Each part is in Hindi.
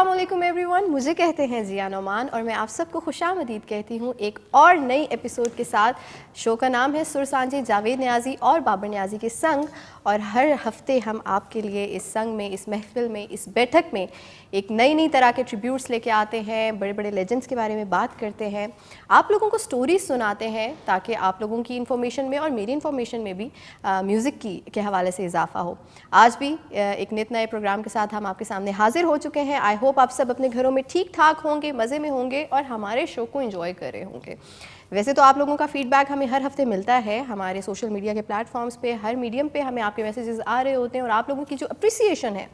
अस्सलामुअलैकुम एवरीवन, मुझे कहते हैं जिया नोमान और मैं आप सबको खुशामदीद कहती हूँ एक और नई एपिसोड के साथ। शो का नाम है सुर सांझे जावेद नियाज़ी और बाबर नियाज़ी के संग, और हर हफ्ते हम आपके लिए इस संग में, इस महफिल में, इस बैठक में एक नई तरह के ट्रिब्यूट्स लेके आते हैं, बड़े बड़े लेजेंड्स के बारे में बात करते हैं, आप लोगों को स्टोरीज सुनाते हैं ताकि आप लोगों की इन्फॉर्मेशन में और मेरी इन्फॉर्मेशन में भी म्यूज़िक के हवाले से इजाफा हो। आज भी एक नित नए प्रोग्राम के साथ हम आपके सामने हाजिर हो चुके हैं। आई होप आप सब अपने घरों में ठीक ठाक होंगे, मज़े में होंगे और हमारे शो को एंजॉय कर रहे होंगे। वैसे तो आप लोगों का फीडबैक हमें हर हफ्ते मिलता है हमारे सोशल मीडिया के प्लेटफॉर्म्स पे, हर मीडियम पे हमें आपके मैसेजेस आ रहे होते हैं और आप लोगों की जो अप्रिसिएशन है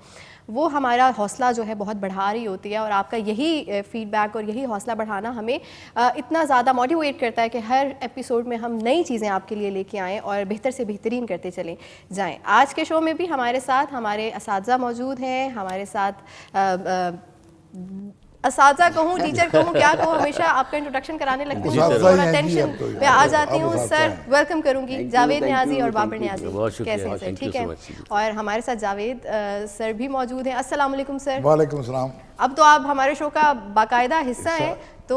वो हमारा हौसला जो है बहुत बढ़ा रही होती है। और आपका यही फीडबैक और यही हौसला बढ़ाना हमें इतना ज़्यादा मोटिवेट करता है कि हर एपिसोड में हम नई चीज़ें आपके लिए लेके आएँ और बेहतर से बेहतरीन करते चले जाएँ। आज के शो में भी हमारे साथ हमारे असातिज़ा मौजूद हैं, हमारे साथ असातिज़ा कहूँ, टीचर कहूँ, क्या कहूँ, हमेशा आपका इंट्रोडक्शन कराने लगती हूँ, थोड़ा टेंशन पे आ जाती हूँ। सर वेलकम करूँगी जावेद नियाज़ी और बाबर नियाज़ी, कैसे हैं सर? ठीक है। और हमारे साथ जावेद सर भी मौजूद हैं। अस्सलाम वालेकुम सर। वालेकुम सलाम। अब तो आप हमारे शो का बाकायदा हिस्सा हैं, तो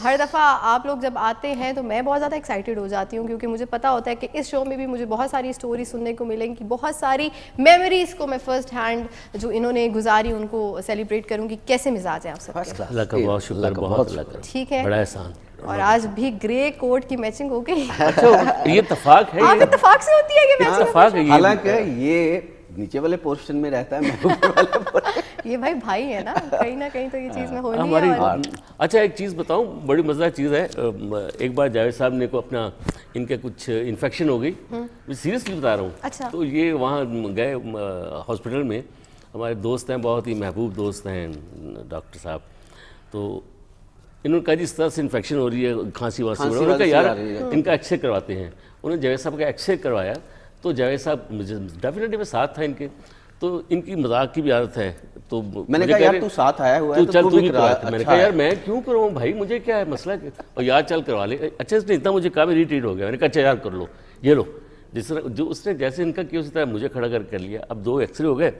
हर दफ़ा आप लोग जब आते हैं तो मैं बहुत ज़्यादा एक्साइटेड हो जाती हूँ, क्योंकि मुझे पता होता है कि इस शो में भी मुझे बहुत सारी स्टोरी सुनने को मिलेंगी, बहुत सारी मेमोरीज़ को मैं फ़र्स्ट हैंड जो इन्होंने गुजारी उनको सेलिब्रेट करूँगी। कैसे मिजाज है आप सबके? बहुत शुक्र, बहुत ठीक है, बड़ा एहसान। और आज भी ग्रे कोट की मैचिंग हो गई। अच्छा, ये इत्तेफाक है, आप इत्तेफाक से होती है ये मैचिंग? हालांकि ये नीचे वाले पोर्शन में रहता है, मैं ऊपर वाले पोर्शन। ये भाई है ना कहीं तो ये चीज़ में होनी हमारी है। अच्छा, एक चीज़ बताऊं, बड़ी मज़ेदार चीज़ है। एक बार जावेद साहब ने को अपना इनके कुछ इन्फेक्शन हो गई, मैं सीरियसली बता रहा हूँ। अच्छा। तो ये वहाँ गए हॉस्पिटल में, हमारे दोस्त हैं, बहुत ही महबूब दोस्त हैं डॉक्टर साहब। तो इन्होंने कहा जी इस तरह से इन्फेक्शन हो रही है, खांसी वांसी, उन्होंने कहा यार इनका एक्सरे करवाते हैं। उन्होंने जावेद साहब का एक्सरे करवाया, तो जावेद साहब मुझे डेफिनेटली मैं साथ था इनके, तो इनकी मजाक की भी आदत है। तो मैंने कहा यार तू साथ आया हुआ है तो चल तू भी करवा। अच्छा, मैंने कहा यार मैं क्यों करवाऊँ भाई, मुझे क्या है मसला, और यार चल करवा ले। अच्छा, इसने इतना मुझे कहा, मैं रिट्रीट हो गया। मैंने कहा अच्छा यार कर लो, ये लो। जिस तरह जो उसने जैसे इनका किया उसी तरह मुझे खड़ा कर लिया। अब 2 एक्सरे हो गए,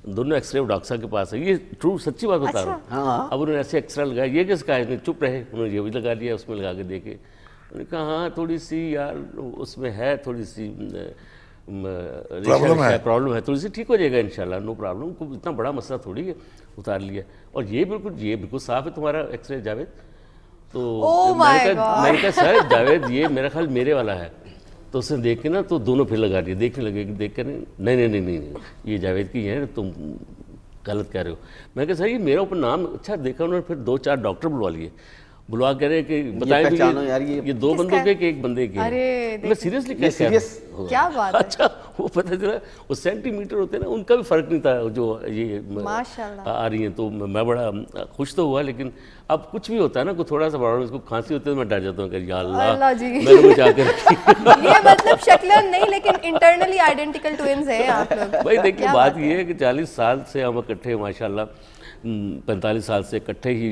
दोनों एक्सरे डॉक्टर साहब के पास है, ये ट्रू सच्ची बात बता रहा हूँ। हाँ। अब उन्होंने ऐसे एक्सरा लगाया, ये किसका है, चुप रहे, उन्होंने ये भी लगा लिया, उसमें लगा के देखे। उन्होंने कहा हाँ थोड़ी सी यार उसमें है, थोड़ी सी प्रॉब्लम है, थोड़ी सी ठीक हो जाएगा इंशाल्लाह, नो प्रॉब्लम, इतना बड़ा मसला थोड़ी है, उतार लिया। और ये बिल्कुल साफ है तुम्हारा एक्सरे जावेद। तो मैंने कहा सर जावेद ये मेरा ख्याल मेरे वाला है। तो उसने देख के ना तो दोनों फिर लगा दिए, देखने लगे, देख कर नहीं ये जावेद की है, तुम गलत कह रहे हो। मैं कहा सर ये मेरा ऊपर नाम। अच्छा, देखा उन्होंने फिर 2-4 डॉक्टर बुलवा कह रहे कि बताएं भी यार ये 2 बंदों के कि 1 बंदे के। मैं सीरियसली क्या बात है? अच्छा, वो पता चला वो सेंटीमीटर होते हैं ना, उनका भी फर्क नहीं था जो ये माशाल्लाह आ रही हैं। तो मैं बड़ा खुश तो हुआ, लेकिन अब कुछ भी होता है ना, कोई थोड़ा सा प्रॉब्लम, इसको खांसी होती है तो मैं डर जाता हूँ कि या अल्लाह जी मैंने बचा कर ये मतलब शक्लन नहीं लेकिन इंटरनली आइडेंटिकल ट्विन्स हैं आप लोग। भाई देखिए बात ये है कि 40 साल से हम इकट्ठे माशाल्लाह, 45 साल से इकट्ठे ही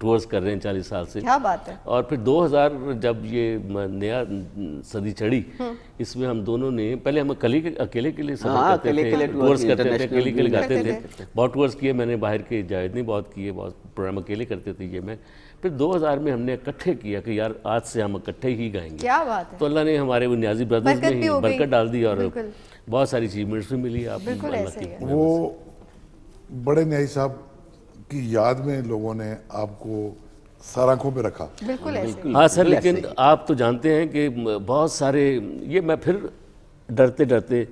टूर्स कर रहे हैं, 40 साल से। क्या बात है। और फिर 2000 जब ये नया सदी चढ़ी, इसमें हम दोनों ने पहले हम अकेले के लिए सफर करते थे, टूर्स करते थे, अकेले के लिए गाते थे, बहुत टूर्स किए मैंने बाहर के, जावेद ने बहुत किए, बहुत प्रोग्राम अकेले करते थे ये मैं। फिर 2000 में हमने इकट्ठे किया कि यार आज से हम इकट्ठे ही गाएंगे। क्या बात है। तो अल्लाह ने हमारे वो नियाज़ी ब्रदर्स में ही बरकत डाल दी और बहुत सारी अचीवमेंट्स भी मिली। आप वो बड़े न्यायी साहब की याद में लोगों ने आपको सराखों पे रखा। बिल्कुल ऐसे। हाँ सर, लेकिन आप तो जानते हैं कि बहुत सारे, ये मैं फिर डरते डरते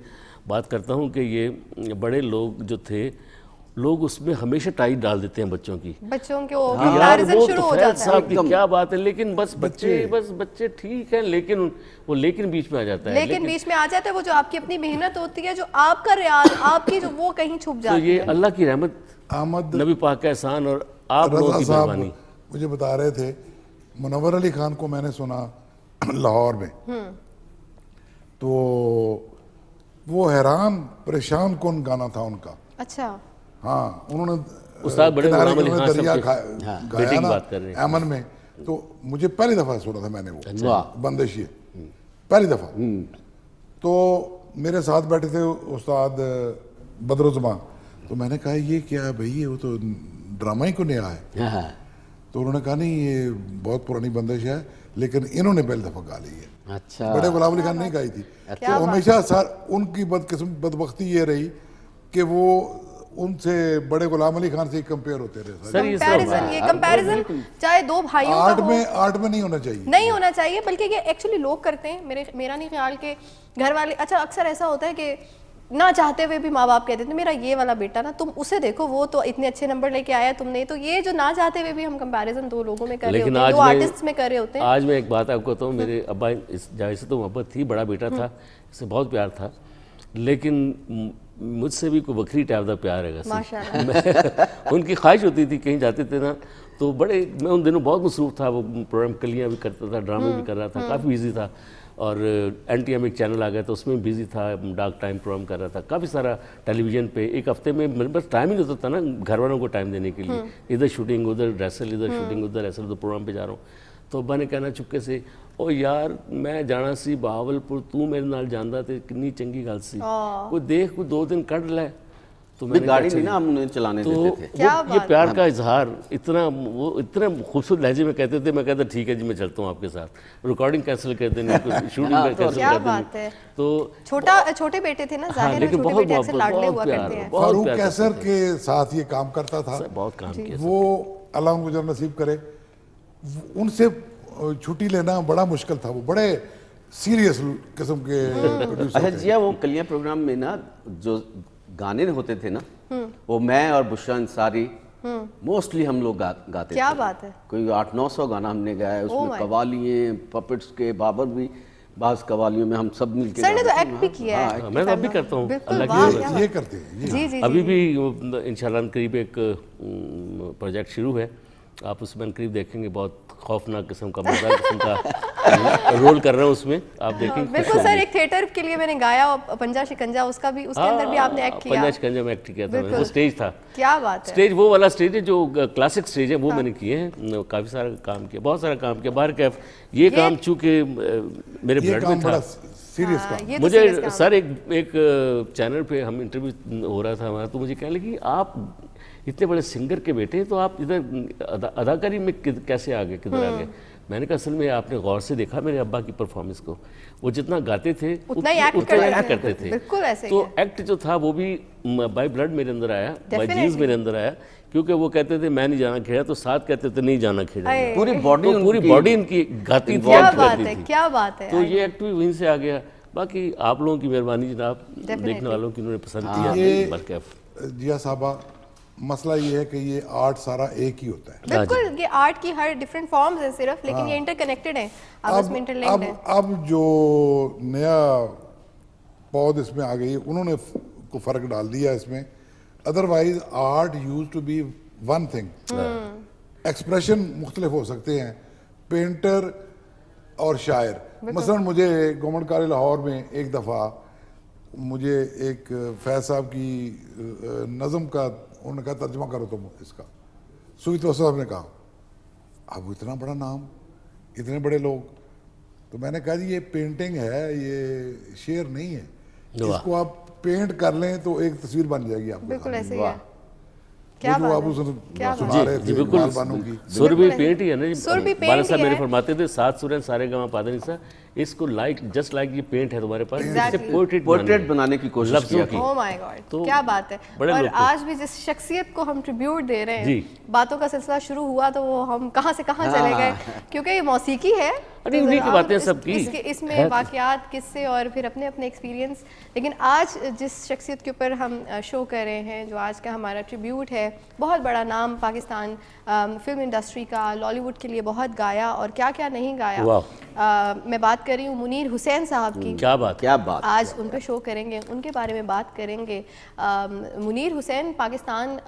बात करता हूँ कि ये बड़े लोग जो थे, लोग उसमें हमेशा टाइट डाल देते हैं बच्चों की, बच्चों के यार वो तो फैज साहब की क्या बात है, लेकिन बस बच्चे ठीक है, लेकिन वो लेकिन बीच में आ जाता है, लेकिन बीच में आ जाता है वो जो आपकी अपनी मेहनत होती है, जो आपका रियाज, आपकी जो वो कहीं छुप जाती है। तो ये अल्लाह की रहमत, अहमद नबी पाक का एहसान और आप लोगों की मेहरबानी। मुझे बता रहे थे मुनव्वर अली खान को मैंने सुना लाहौर में, तो वो हैरान परेशान कौन गाना था उनका। अच्छा। हाँ, उन्होंने उस्ताद बड़े दरिया गाया ना एमन में, तो मुझे पहली दफ़ा सुना था मैंने वो बंदिश, ये पहली दफ़ा। तो मेरे साथ बैठे थे उस्ताद बदरुज़्ज़मान, तो मैंने कहा ये क्या है भाई, ये वो तो ड्रामा ही क्यों नया है? हाँ, तो उन्होंने कहा नहीं ये बहुत पुरानी बंदिश है, लेकिन इन्होंने पहले दफा गा ली है। अच्छा। बड़े गुलाम अली खान नहीं गाई थी। क्या तो हमेशा उनकी बदबख्ती ये रही कि वो उनसे बड़े गुलाम अली खान से कंपेयर होते रहे। सर ये सब कंपैरिजन, ये कंपैरिजन चाहे दो भाइयों का आर्ट हो, में नहीं होना चाहिए। नहीं होना चाहिए, बल्कि ये एक्चुअली लोग करते हैं। मेरा नहीं ख्याल के घर वाले, अच्छा अक्सर ऐसा होता है कि ना चाहते हुए भी माँ बाप कहते थे मेरा ये वाला बेटा ना, तुम उसे देखो वो तो इतने अच्छे नंबर लेके आया, तुमने तो ये जो ना चाहते हुए भी हम कंपैरिजन दो लोगों में कर रहे होते हैं, दो आर्टिस्ट में कर रहे होते हैं। आज मैं एक बात आपको बताऊँ, मेरे अब्बा इस जाहिर से तो मोहब्बत थी, बड़ा बेटा था, इससे बहुत प्यार था, लेकिन मुझसे भी कोई बकरी टाइप का प्यार है। माशाल्लाह। उनकी ख्वाहिश होती थी, कहीं जाते थे ना तो बड़े, मैं उन दिनों बहुत मसरूफ़ था, वो प्रोग्राम कलियाँ भी करता था, ड्रामे भी कर रहा था, काफ़ी बिजी था, और NTM एक चैनल आ गया तो उसमें बिजी था, डार्क टाइम प्रोग्राम कर रहा था, काफ़ी सारा टेलीविज़न पे। एक हफ्ते में बस टाइम ही नहीं होता था ना घर वालों को टाइम देने के लिए, इधर शूटिंग उधर रेसल, इधर शूटिंग उधर रेसल, तो प्रोग्राम पे जा रहा हूँ। तो अब्बा ने कहना चुपके से, ओ यार मैं जाना सी बहावलपुर, तू मेरे नाल जानदा ते कितनी चंगी गल सी, कोई देख कोई 2 दिन कढ़ लै। तो मैंने गाड़ी नहीं ना हम उन्हें चलाने तो देते थे। क्या ये प्यार का इजहार इतना, वो इतने खूबसूरत लहजे में कहते थे, मैं कहता ठीक है जी मैं चलता हूँ आपके साथ, रिकॉर्डिंग कैंसिल कर देनी, शूटिंग कैंसिल क्या कर बात देनी। है। तो छोटे बेटे थे ना, हाँ, जाहिर है लेकिन छोटे बहुत बेटे अक्सर लाडले हुआ प्यार, करते हैं। बहुत फारूक प्यार कैसर करते के साथ ये काम करता था, थे, बहुत काम किया। वो अल्लाह उनको जन्नत नसीब करे। उनसे छुट्टी लेना बड़ा मुश्किल था, वो बड़े सीरियस किस्म के प्रोड्यूसर अच्छा थे। जिया, वो कलियां प्रोग्राम में ना जो गाने होते थे ना, वो मैं और बुशरा अंसारी मोस्टली हम लोग गाते क्या थे। बात है। कोई 800-900 गाना हमने गाया है, Oh उसमें my कवालियाँ, पपेट्स के, बाबर भी बाज कवालियों में हम सब मिलके सर ने तो गाते थे। एक्ट भी किया है। हाँ, मैं तो अब भी करता हूँ, बिल्कुल, अल्लाह की वाह, रहमत क्या से। बात। ये करते हैं ये। जी जी अभी जी, भी इंशाल्लाह करीब एक प्रोजेक्ट शुरू है, आप उसमें करीब देखेंगे, बहुत खौफनाक किस्म का, मज़ा किस्म का रोल कर रहा हूँ उसमें, आप देखेंगे। बिल्कुल सर। एक थिएटर के लिए मैंने गाया और पंजा शिकंजा, उसका भी उसके अंदर भी आपने एक्ट किया। पंजा शिकंजा में एक्ट किया था मैंने, वो बिल्कुल। स्टेज था। क्या बात है। स्टेज वो वाला स्टेज है जो क्लासिक स्टेज है, वो मैंने किए हैं, काफ़ी सारा काम किया, बहुत सारा काम किया। बाहर कैफ ये काम चूँकि मेरे ये ब्लड काम में था। बड़ा सीरियस हाँ, काम। ये तो serious मुझे काम सर एक चैनल पे हम इंटरव्यू हो रहा था हमारा, तो मुझे कहने लगी आप इतने बड़े सिंगर के बेटे तो आप इधर अदाकारी में कैसे आ गए, किधर आ गए? मैंने कहा असल में आपने गौर से देखा मेरे अब्बा की परफॉर्मेंस को, वो जितना गाते थे उतना ही एक्ट करते थे। बिल्कुल ऐसे ही तो है। एक्ट जो था वो भी बाय ब्लड मेरे अंदर आया, बाय Definitely। जीन्स मेरे अंदर आया, क्योंकि वो कहते थे मैं नहीं जाना खेड़ा, तो साथ कहते थे नहीं जाना खेड़ा। अये। पूरी बॉडी तो पूरी बॉडी इनकी गाती थी, क्या एक्ट बात करती है, थी। क्या बात है। तो ये एक्ट भी वहीं से आ गया। बाकी आप लोगों की मेहरबानी जनाब, Definitely। देखने वालों की उन्होंने पसंद ये किया, बल्कि जिया साहबा, मसला ये है कि ये आर्ट सारा एक ही होता है। बिल्कुल, ये आर्ट की हर डिफरेंट फॉर्म्स है सिर्फ, लेकिन ये इंटरकनेक्टेड है, आपस में इंटरलिंक्ड है। अब जो नया पौध इसमें आ गई, उन्होंने को फर्क डाल दिया इसमें। Otherwise art used to be one thing, expression मुख्तलिफ हो सकते हैं, पेंटर और शायर। मसलन मुझे गवर्नमेंट कॉलेज लाहौर में एक दफ़ा मुझे एक फैज साहब की नज़म का उन्होंने कहा तर्जमा करो तुम इसका, सूफी तवस्सुत साहब ने कहा अब इतना बड़ा नाम, इतने बड़े लोग, तो मैंने कहा जी ये पेंटिंग है, ये शेर नहीं है, वाह। इसको आप पेंट कर लें तो एक तस्वीर बन जाएगी आपको। बिल्कुल ऐसे ही वाह। है। क्या वो जो बात आप है। उस क्या बात सुना रहे जी थे बिल्कुल, इकबाल बानो की, सुर भी बिल्कुल पेंट ही है ना जी। सुर भी पेंट बाला साहब ही मेरे है। फरमाते थे 7 सुर हैं सारे गामा पादा निसा, इसको लाइक जस्ट लाइक ये पेंट है तुम्हारे पास, Exactly। इससे पोर्ट्रेट बनाने की कोशिश लफ्जों किया की। ओह माय गॉड, तो क्या बात है। बड़े और लोग थे। आज भी जिस शख्सियत को हम ट्रिब्यूट दे रहे हैं, जी। बातों का सिलसिला शुरू हुआ तो वो हम कहाँ से कहाँ चले गए, क्योंकि ये मौसीकी है। अरे तो उन्हीं की जरा बातें इस- सबकी इसके- इसमें है। वाकयात, किस्से और फिर अपने अपने एक्सपीरियंस। लेकिन आज जिस शख्सियत के ऊपर हम शो कर रहे हैं, जो आज का हमारा ट्रिब्यूट है, बहुत बड़ा नाम पाकिस्तान फिल्म इंडस्ट्री का, लॉलीवुड के लिए बहुत गाया और क्या क्या नहीं गाया। मैं बात कर रही हूँ मुनीर हुसैन साहब की। क्या बात, क्या बात। आज उन पे शो करेंगे, उनके बारे में बात करेंगे। मुनीर हुसैन पाकिस्तान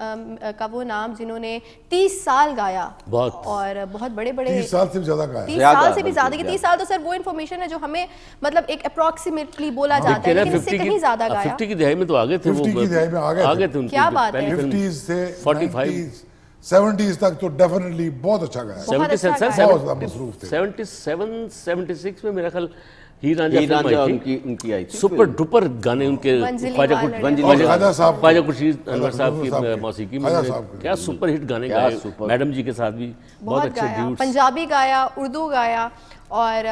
का वो नाम जिन्होंने 30 साल गाया, बहुत। और बहुत बड़े बड़े 30 साल से ज्यादा का है। 30 ज्यादा, साल से भी बिल्कुल ज्यादा की 30 साल तो सर वो इन्फॉर्मेशन है जो हमें मतलब एक अप्रोक्सीमेटली बोला जाता है, लेकिन इससे कहीं ज्यादा गाया। 50 की दहाई में तो आगे थे, 50 की दहाई में आ गए थे। उनकी क्या बात है। पहली फिल्म 50s से 45 90s 70s तक तो डेफिनेटली बहुत अच्छा गाया। बहुत अच्छा गाया। बहुत ज्यादा मसरूफ थे। 77 76 में मेरा ख्याल हीर रांझा फिल्म रांझा आई थी, उनकी आई थी। सुपर डुपर गाने उनके, मंजिली ख्वाजा वाला और ख्वाजा साहब ख्वाजा खुर्शीद अनवर साहब साहब की के, मौसीकी ख्वाजा में साहब के। क्या सुपर हिट गाने क्या गाए, सुपर। मैडम जी के साथ भी बहुत अच्छे गाया, ड्यूट्स। पंजाबी गाया, उर्दू गाया, और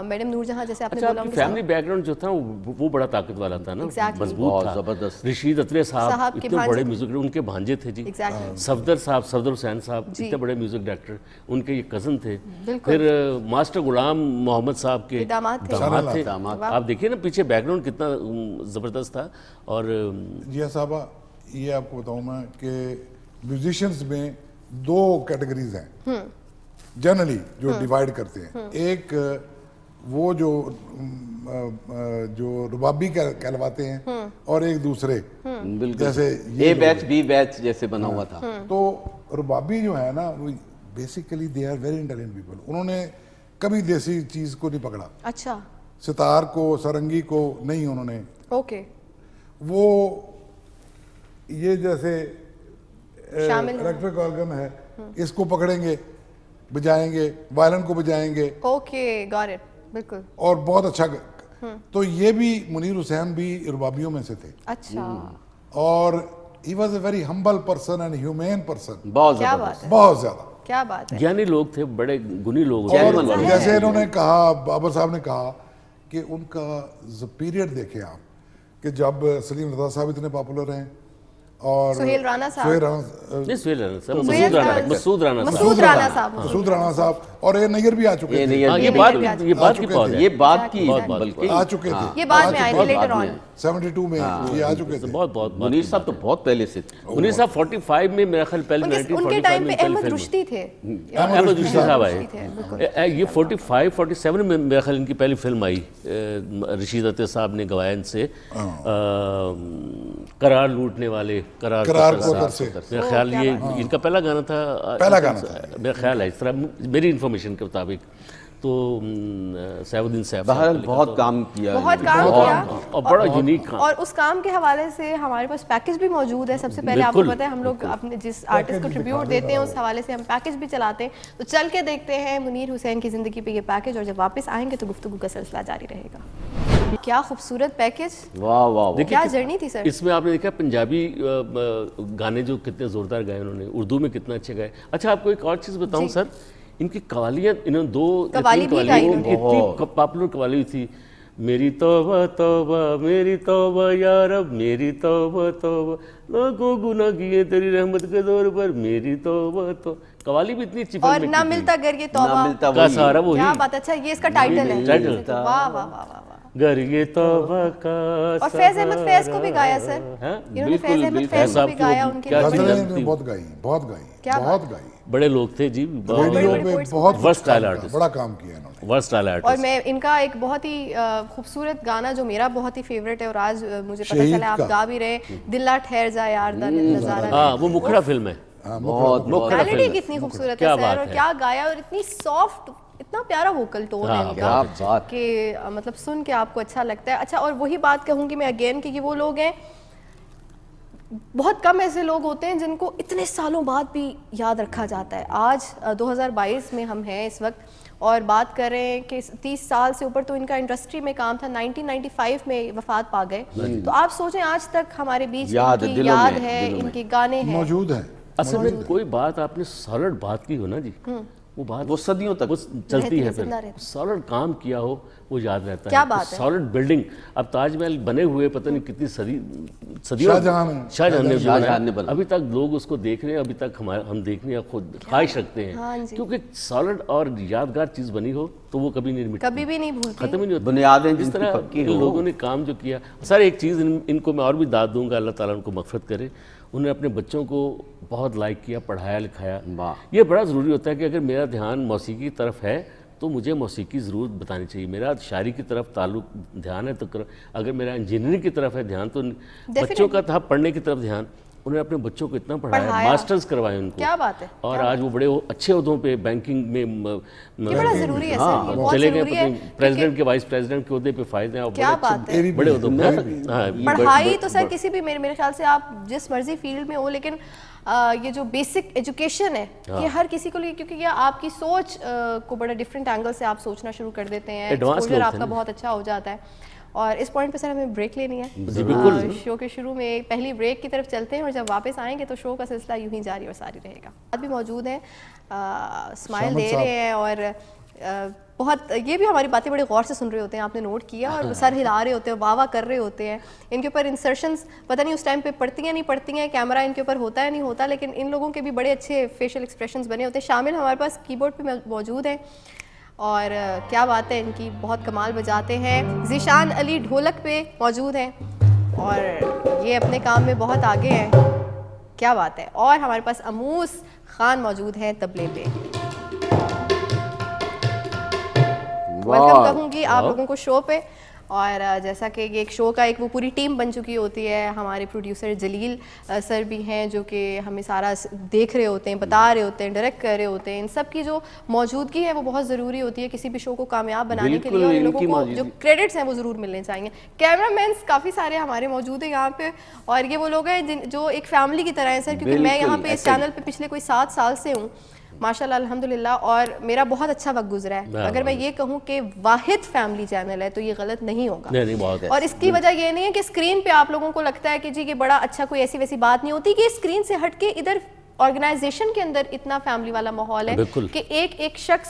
मैडम नूरजहां जैसे आपने अच्छा, बोला आपकी उनके फैमिली बैकग्राउंड जो था वो बड़ा ताकत वाला था ना, Exactly. मजबूत बहुत था। जबरदस्त। रशीद अतवे साहब साहब के इतने भांजे बड़े थे। म्यूजिक, उनके भांजे थे जी। Exactly. सफदर हुसैन साहब जी। इतने बड़े म्यूजिक डायरेक्टर, उनके ये कज़न थे। बिल्कुल। फिर मास्टर गुलाम मोहम्मद साहब के दामाद थे। दामाद थे। दामाद। आप देखिए ना पीछे बैकग्राउंड कितना ज़बरदस्त था। और जी साहबा, ये आपको बताऊं मैं कि म्यूजिशियंस में दो कैटेगरीज हैं जनरली जो डिवाइड करते हैं। एक वो जो रुबाबी कहलवाते हैं, और एक दूसरे बिल्कुल, जैसे ए बैच बी बैच जैसे बना हुआ था। तो रुबाबी जो है ना, वो basically they are very intelligent people. उन्होंने कभी देसी चीज को नहीं पकड़ा, अच्छा, सितार को, सारंगी को नहीं उन्होंने। ओके, वो ये जैसे शामिल हैं। इलेक्ट्रिक ऑर्गन है, इसको पकड़ेंगे, बजाएंगे, वायलिन को बजाएंगे, ओके, गॉट इट, बिल्कुल, और बहुत अच्छा तो ये भी मुनीर हुसैन भी रुबाबियों में से थे। अच्छा, और he was a very humble person and humane person, बहुत क्या जबरदस्त। बात है, बहुत ज्यादा। क्या बात है। ज्ञानी लोग थे, बड़े गुणी लोग और थे। जैनमन वाले। जैसे इन्होंने कहा, बाबर साहब ने कहा कि उनका पीरियड देखें आप, कि जब सलीम रजा साहब इतने पॉपुलर हैं और सुहेल राणा साहब। सुहेल राणा नहीं, सुहेल राणा साहब, सुहेल मसूद राणा साहब। मसूद राणा साहब, मसूद राणा साहब, और ये नैयर भी आ चुके ये थे, नैयर हाँ, भी ये भी बात आ ये बात की चुके बात थे। है। ये बात की बहुत बात। बल्कि आ चुके थे, ये बाद में आ आए चुके थे, थे। लेटर बाद ऑन। में। 72 में ये आ चुके थे। बहुत बहुत मुनीर साहब तो बहुत पहले से थे। मुनीर साहब 45 में मेरा ख्याल पहले उनके 1945 टाइम पे में पहली अहमद फिल्म रुश्दी थे, अहमद रुश्दी साहब आए। रुश्दी थे, बिल्कुल। ये 45 47 में मेरा ख्याल इनकी पहली फिल्म आई, रशीद अते साहब ने गवाया इनसे, करार लूटने वाले, करार करार को कोतर से। मेरा ख्याल ये इनका पहला गाना था। पहला गाना था। मेरा ख्याल है, इस तरह मेरी इन्फॉर्मेशन के मुताबिक। तो सैफुद्दीन साहब बहरहाल बहुत काम किया बहुत इन्होंने। काम बहुत- किया। और बड़ा यूनिक काम। और उस काम के हवाले से हमारे पास पैकेज भी मौजूद है। सबसे पहले आपको बिल्कुल, पता है, हम लोग अपने जिस आर्टिस्ट को ट्रिब्यूट देते हैं, उस हवाले से हम पैकेज भी चलाते हैं। तो चल के देखते हैं मुनीर हुसैन की ज़िंदगी पे ये पैकेज, और जब वापस आएंगे तो गुफ्तगू का सिलसिला जारी रहेगा। क्या खूबसूरत पैकेज, वाह वाह वाह। देखिए, क्या जर्नी थी सर। इसमें आपने देखा पंजाबी गाने जो कितने ज़ोरदार गाए उन्होंने, उर्दू में कितना अच्छे गाए। अच्छा, आपको एक और चीज़ बताऊं सर, इनकी कवालियाँ, इन्होंने दो या कवाली तीन भी कवालियाँ, गाई इनकी इतनी पॉपुलर कवाली हुई थी, मेरी तौबा तौबा मेरी तौबा या रब मेरी तौबा तौबा, लाखों गुनाह किए तेरी रहमत के दौर पर, मेरी तौबा तो कवाली भी इतनी अच्छी और फिल्म ना मिलता गर ये तौबा, ना मिलता का वही। सहारा वही, क्या बात है। अच्छा, ये इसका टाइटल है। टाइटल। वाह वाह वाह वाह वाह। घर ये तौबा का और फैज अहमद फैज को भी गाया सर, हाँ? इन्होंने फैज अहमद बिल्कुल, फैज को साहब भी की गाया। वो उनके क्या लिए चीज़ बड़ी- गजलें बहुत गाई, बहुत गाई, क्या बहुत बात? गाई। बड़े लोग थे जी, रेडियो बड़े पे poets बहुत Versatile काम artist। किया, बड़ा काम किया इन्होंने। वर्सटाइल और आर्टिस्ट। मैं इनका एक बहुत ही खूबसूरत गाना जो मेरा बहुत ही फेवरेट है, और आज मुझे पता शहीद चला आप का। गा भी रहे, दिल्ला ठहर जा यार दा नजारा। हाँ, वो मुखड़ा फिल्म है। बहुत मुखड़ा मेलोडी फिल्म है। कितनी खूबसूरत क्या है सर, बात और है। क्या गाया, और इतनी सॉफ्ट, इतना प्यारा वोकल टोन है हाँ, इनका क्या बात। कि मतलब सुन के आपको अच्छा लगता है। अच्छा, और वही बात कहूँगी मैं अगेन कि वो लोग हैं, बहुत कम ऐसे लोग होते हैं जिनको इतने सालों बाद भी याद रखा जाता है। आज 2022 में हम हैं इस वक्त, और बात कर रहे हैं कि 30 साल से ऊपर तो इनका इंडस्ट्री में काम था। 1995 में वफात पा गए। तो आप सोचें, आज तक हमारे बीच याद, इनकी दिलों याद में, है, दिलों में। इनके गाने हैं। मौजूद है। असल में कोई बात आपने सॉलिड बात की हो ना जी, वो बात वो सदियों तक वो चलती रहती है। है, फिर जिंदा रहती है। सॉलिड काम किया हो वो याद रहता क्या है। बात है। सॉलिड बिल्डिंग, अब ताजमहल बने हुए पता नहीं कितनी सदियों शाहजहां ने शाहजहां ने शाहजहां ने बनाया। बनाया। अभी तक लोग उसको देख रहे हैं, अभी तक हम देखने का खुद ख्वाहिश रखते हाँ हैं, जी। क्योंकि सॉलिड और यादगार चीज़ बनी हो तो वो कभी नहीं मिटती, कभी भी नहीं भूलती। खत्म ही नहीं होती। बुनियादें जिस जिसकी तरह पक्की इन हो। लोगों ने काम जो किया सर, एक चीज़ इनको मैं और भी दाद दूंगा, अल्लाह ताला उनको मग़फ़िरत करे। उन्होंने अपने बच्चों को बहुत लाइक किया, पढ़ाया लिखाया। वाह। ये बड़ा ज़रूरी होता है कि अगर मेरा ध्यान मौसीकी की तरफ है तो मुझे मौसीकी ज़रूर बतानी चाहिए। मेरा शायरी की तरफ ताल्लुक ध्यान है तो अगर मेरा इंजीनियरिंग की तरफ है ध्यान, तो बच्चों का था पढ़ने की तरफ ध्यान, उन्होंने अपने बच्चों को इतना पढ़ाया, पढ़ाया। मास्टर्स करवाए उनको। क्या बात है, और आज वो बड़े अच्छे ओहदों पे बैंकिंग में ये बड़ा ज़रूरी है सर, ये बहुत चले गए, ज़रूरी है, प्रेसिडेंट के वाइस प्रेसिडेंट के ओहदे पे फायदे हैं और क्या बड़े बात है। अच्छे बड़े ओहदों पे। हाँ, पढ़ाई तो सर किसी भी मेरे ख्याल से आप जिस मर्जी फील्ड में हो, लेकिन ये जो बेसिक एजुकेशन है ये हर किसी को लिए, क्योंकि ये आपकी सोच को बड़ा डिफरेंट एंगल से आप सोचना शुरू कर देते हैं, Advanced एक्सपोजर लोग थे आपका ना। बहुत अच्छा हो जाता है। और इस पॉइंट पे सर हमें ब्रेक लेनी है। जी, बिल्कुल। शो के शुरू में पहली ब्रेक की तरफ चलते हैं और जब वापस आएंगे तो शो का सिलसिला यूं ही जारी और सारी रहेगा। आज भी मौजूद हैं, स्माइल शामिल दे रहे हैं और बहुत ये भी हमारी बातें बड़े गौर से सुन रहे होते हैं, आपने नोट किया, और सर हिला रहे होते हैं, वाह वाह कर रहे होते हैं। इनके ऊपर इंसर्शंस पता नहीं उस टाइम पे पड़ती हैं नहीं पड़ती हैं, कैमरा इनके ऊपर होता है नहीं होता, लेकिन इन लोगों के भी बड़े अच्छे फेशियल एक्सप्रेशंस बने होते हैं। शामिल हमारे पास कीबोर्ड पे मौजूद हैं और क्या बात है इनकी, बहुत कमाल बजाते हैं। ज़ीशान अली ढोलक पे मौजूद हैं और ये अपने काम में बहुत आगे हैं, क्या बात है। और हमारे पास अमूस खान मौजूद हैं तबले पे। वेलकम कहूँगी आप लोगों को शो पे। और जैसा कि ये एक शो का एक वो पूरी टीम बन चुकी होती है, हमारे प्रोड्यूसर जलील सर भी हैं जो कि हमें सारा देख रहे होते हैं, बता रहे होते हैं, डायरेक्ट कर रहे होते हैं। इन सब की जो मौजूदगी है वो बहुत ज़रूरी होती है किसी भी शो को कामयाब बनाने के लिए, और इन लोगों को जो क्रेडिट्स हैं वो ज़रूर मिलने चाहिए। कैमरामैन्स काफ़ी सारे हमारे मौजूद हैं यहाँ पे, और ये वो लोग हैं जो एक फैमिली की तरह हैं सर, क्योंकि मैं यहाँ पे इस चैनल पर पिछले कोई 7 साल से हूँ माशाल्लाह अल्हम्दुलिल्लाह, और मेरा बहुत अच्छा वक्त गुजरा है। अगर मैं ये कहूँ कि वाहिद फैमिली चैनल है तो ये गलत नहीं होगा। नहीं, बहुत है। और इसकी वजह ये नहीं है कि स्क्रीन पे आप लोगों को लगता है कि जी ये बड़ा अच्छा, कोई ऐसी वैसी बात नहीं होती कि स्क्रीन से हटके इधर ऑर्गेनाइजेशन के अंदर इतना फैमिली वाला माहौल है कि एक एक शख्स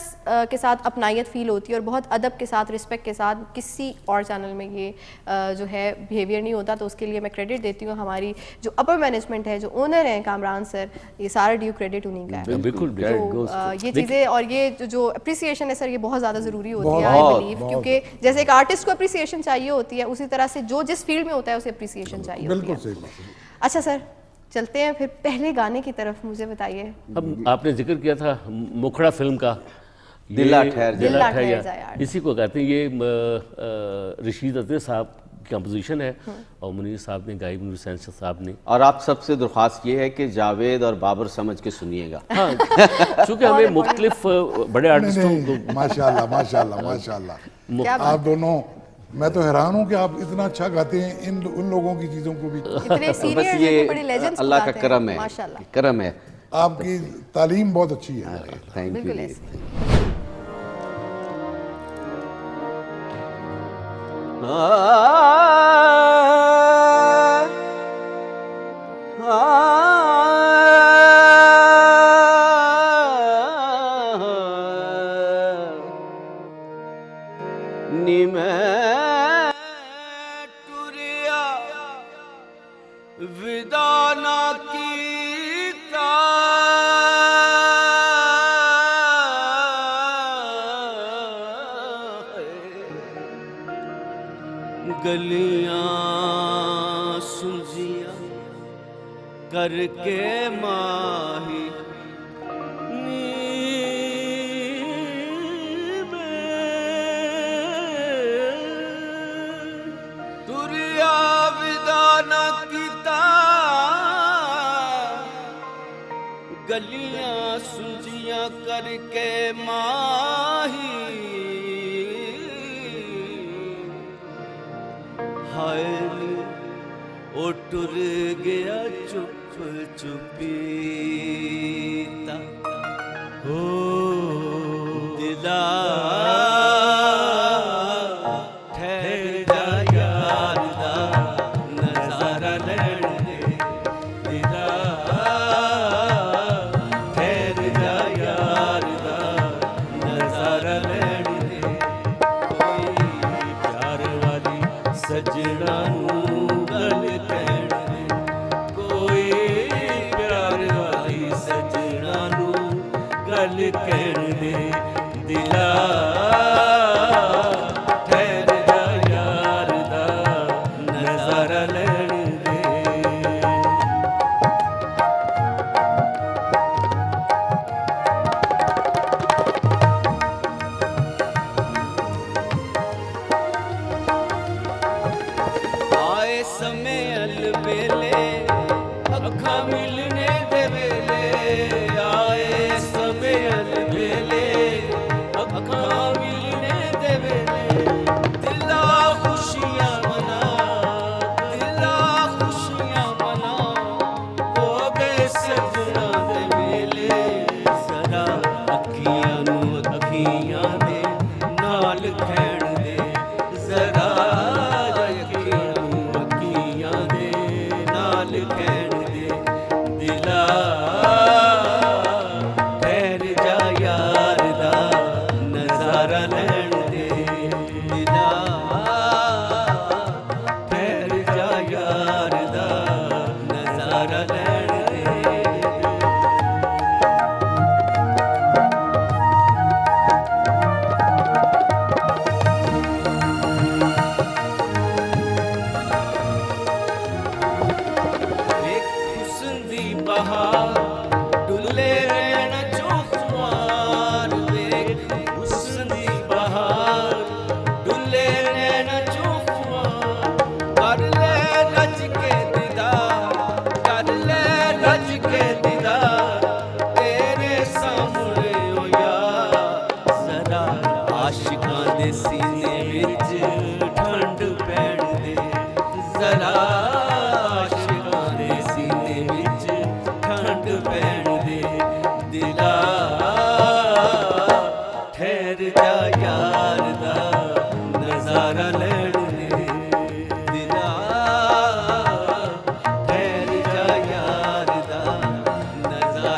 के साथ अपनायत फील होती है और बहुत अदब के साथ, रिस्पेक्ट के साथ। किसी और चैनल में ये जो है बिहेवियर नहीं होता, तो उसके लिए मैं क्रेडिट देती हूँ। हमारी जो अपर मैनेजमेंट है, जो ओनर हैं कामरान सर, ये सारा ड्यू क्रेडिट उन्हीं का है। बिल्कुल। तो ये चीज़ें और ये जो अप्रिसिएशन है सर, ये बहुत ज़्यादा ज़रूरी होती है, आई बिलीव, क्योंकि जैसे एक आर्टिस्ट को अप्रिसिएशन चाहिए होती है, उसी तरह से जो जिस फील्ड में होता है उसे अप्रिसिएशन चाहिए होती है। बिल्कुल सही। अच्छा सर, चलते हैं फिर पहले गाने की तरफ। मुझे बताइए, अब आपने जिक्र किया था मुखड़ा फिल्म का, दिला ठहर जा। इसी को कहते हैं। ये रशीद अजहर साहब की कंपोजिशन है और मुनीर साहब ने गाई, मुनीर हुसैन साहब ने। और आप सबसे दरख्वास्त ये है कि जावेद और बाबर समझ के सुनिएगा। हाँ, चूँकि हमें मुख्तलिफ बड़े आर्टिस्टों को, माशाल्लाह माशाल्लाह माशाल्लाह, आप दोनों, मैं तो हैरान हूँ कि आप इतना अच्छा गाते हैं उन लोगों की चीज़ों को भी। इतने बस सीनियर ये बड़े लेजेंड्स अल्लाह का करम है, माशाल्लाह, करम है। आपकी तालीम बहुत अच्छी है। थैंक बिल्कुल यू। ऐसे। विदा ना कीता गलियां सुलझिया करके माही तुरिया विदा ना कीता गलियां सुलझिया करके माही हाय ओ टुर गया चुप चुपीता हो दिला ठहर जा यार दा नजारा लैण दे दिला ठहर जा यार दा नजारा लैण दे कोई प्यार वाली सजना नूं गल कहण दे कोई प्यार वाली सजना नूं गल कहण दे दिला ठहर जा यार दा नजारा लैण दे आए समय अलबेले अखा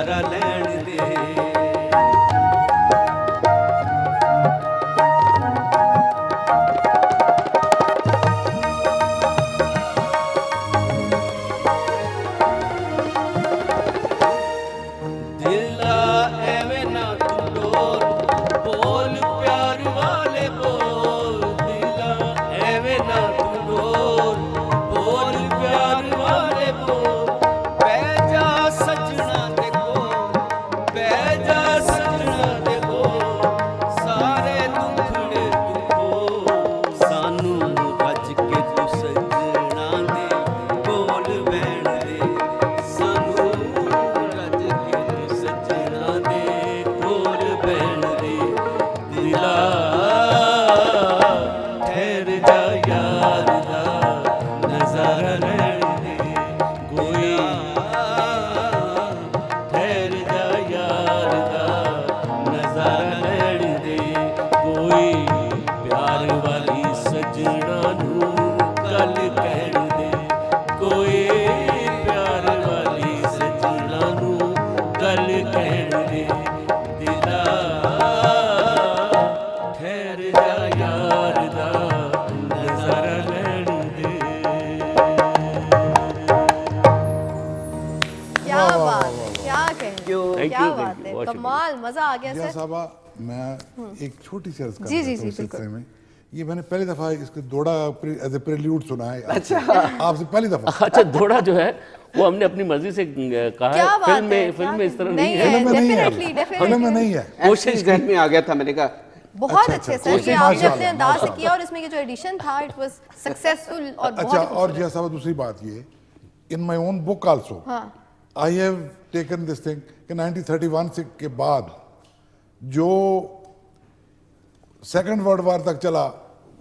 नजारा लैण दे दिला एवे ना तू डोल बोल प्यार वाले बोल दिला एवे ना तू डोल बोल प्यार वाले बोल बैजा सजना देखो बैजा सजना देखो सारे दुखड़े दुखो सानू रज के तू सजना दे बोल बैण दे सानू रज के तू सजना दे बोल बैण दे दिला ठहर जा यार दा नजारा लैण दे कोई ठहर जा यार दा नजारा लैण दे कोई प्यार वाली सजना नू गल कहण दे कोई प्यार वाली सजना नू गल कहण दे दिला ठहर जा यार दा नजारा लैण दे क्या बात है, क्या कहें, Thank क्या you, बात thank है, you, बहुत कमाल, मजा आ गया जिया सर। साहबा, मैं एक छोटी सी अर्ज कर जी, रहा जी, था जी, उस सिलसिले बिल्कुल। में। ये मैंने पहली दफा इसके दोड़ा एज ए प्रेल्यूड सुना है आपसे पहली दफा। अच्छा थोड़ा जो है वो हमने अपनी मर्जी से कहा क्या है बात फिल्म है, में क्या इस तरह नहीं नहीं है। है फिल्म में नहीं है, Definitely, फिल्म में नहीं है। कोशिश घर में आ गया था, मैंने कहा बहुत अच्छा, अच्छे अच्छा, सर, कोशिश ये आपने माशाल्लाह, अपने अंदाज से माशाल्लाह। किया और इसमें ये जो एडिशन था इट वाज सक्सेसफुल और बहुत अच्छा, ही और खूबसूरत। जिया साहब दूसरी बात ये, in my own book also I have taken this thing कि 1931 से के बाद जो सेकंड वर्ल्ड वार तक चला,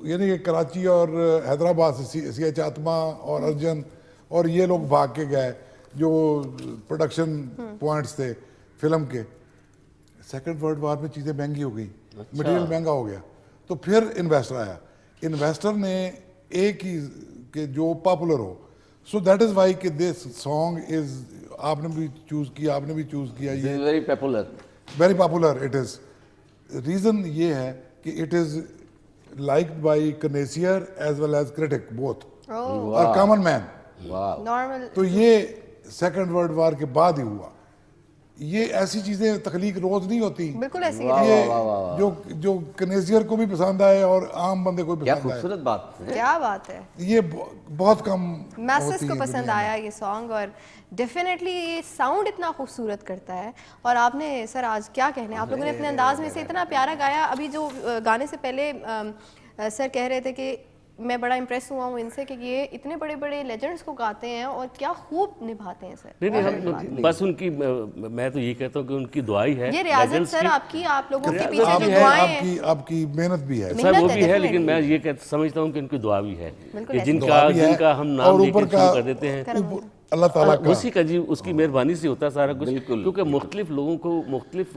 यानी कि कराची और हैदराबाद से सीएच आत्मा और अर्जन और ये लोग भाग के गए जो प्रोडक्शन पॉइंट्स थे फिल्म के। सेकंड वर्ल्ड वार में चीज़ें महंगी हो गई, मटेरियल महंगा हो गया, तो फिर इन्वेस्टर आया। इन्वेस्टर ने एक ही कि जो पॉपुलर हो, सो दैट इज़ वाई कि दिस सॉन्ग इज़, आपने भी चूज़ किया, आपने भी चूज़ किया, ये very popular. Very popular it is. Reason ये है कि it is liked by connoisseur as well as critic both और कॉमन मैन। नॉर्मल तो ये सेकंड वर्ल्ड वार के बाद ही हुआ। ये ऐसी चीज़ें तख्लीक रोज़ नहीं होती। बिल्कुल ऐसे ही ये है। जो कनेसियर को भी पसंद आए और आम बंदे को भी क्या पसंद आए, खूबसूरत बात है। क्या बात है, ये बहुत कम मैसेज होती को है पसंद दुनिया में। आया ये सॉन्ग और डेफिनेटली ये साउंड इतना खूबसूरत करता है। और आपने सर आज क्या कहने, आप लोगों ने अपने अंदाज में से इतना प्यारा गाया। अभी जो गाने से पहले सर कह रहे थे कि मैं बड़ा इम्प्रेस हुआ हूँ इनसे कि ये इतने बड़े बड़े लेजेंड्स को गाते हैं और क्या खूब निभाते हैं सर। नहीं हम बस उनकी मैं तो ये कहता हूँ कि उनकी दुआई है ये रियाजत legends सर की। आपकी, आप लोगों के रियाजत पीछे आप जो है, दुआएं हैं, आपकी मेहनत भी है। मेहनत सर वो है, भी है, definitely। लेकिन मैं ये समझता हूँ कि उनकी दुआ भी है बिल्कुल कि ऐसे। दुआ जिनका भी है जिनका हम नाम और लेके ऊपर शुरू का कर देते हैं ऊपर अल्लाह ताला का उसी का जी उसकी मेहरबानी से होता है सारा कुछ। बिल्कुल। क्योंकि मुख्तलिफ लोगों को मुख्तलिफ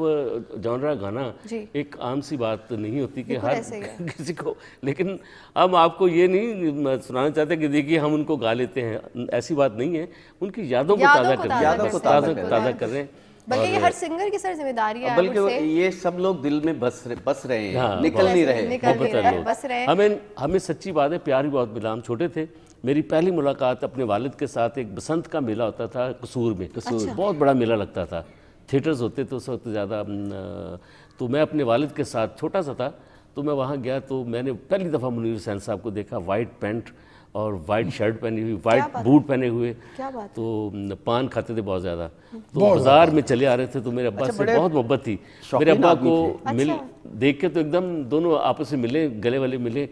जॉनरा गाना जी। एक आम सी बात नहीं होती कि बिल्कुल हर ऐसे ही है। किसी को। लेकिन हम आपको ये नहीं सुनाना चाहते कि देखिए हम उनको गा लेते हैं, ऐसी बात नहीं है। उनकी यादों को यादों ताज़ा को कर ताज़ा रहे हैं, करते हैं, ताज़ा बिल्कुल ताज़ा है। कर रहे हैं। बल्कि ये हर सिंगर की सर जिम्मेदारी है। I would बल्कि say। ये सब लोग दिल में बस रहे हैं, हाँ, निकल नहीं रहे। निकल नहीं मोहब्बत है रहे, लोग। बस रहे। हमें सच्ची बात है, प्यार भी बहुत मिला। हम छोटे थे, मेरी पहली मुलाकात अपने वालिद के साथ एक बसंत का मेला होता था कसूर में। बहुत बड़ा मेला लगता था, थिएटर्स होते थे उस वक्त ज़्यादा। तो मैं अपने वालिद के साथ छोटा सा था, तो मैं वहाँ गया तो मैंने पहली दफ़ा मुनीर हुसैन साहब को देखा, वाइट पैंट और वाइट शर्ट पहनी हुई, वाइट बूट पहने हुए। क्या बात है। तो पान खाते थे बहुत ज़्यादा। तो बाजार में चले आ रहे थे, तो मेरे अब्बा से बहुत मोहब्बत थी। मेरे अब्बा आदमी को मिल देख के तो एकदम दोनों आपस में मिले, गले वाले मिले।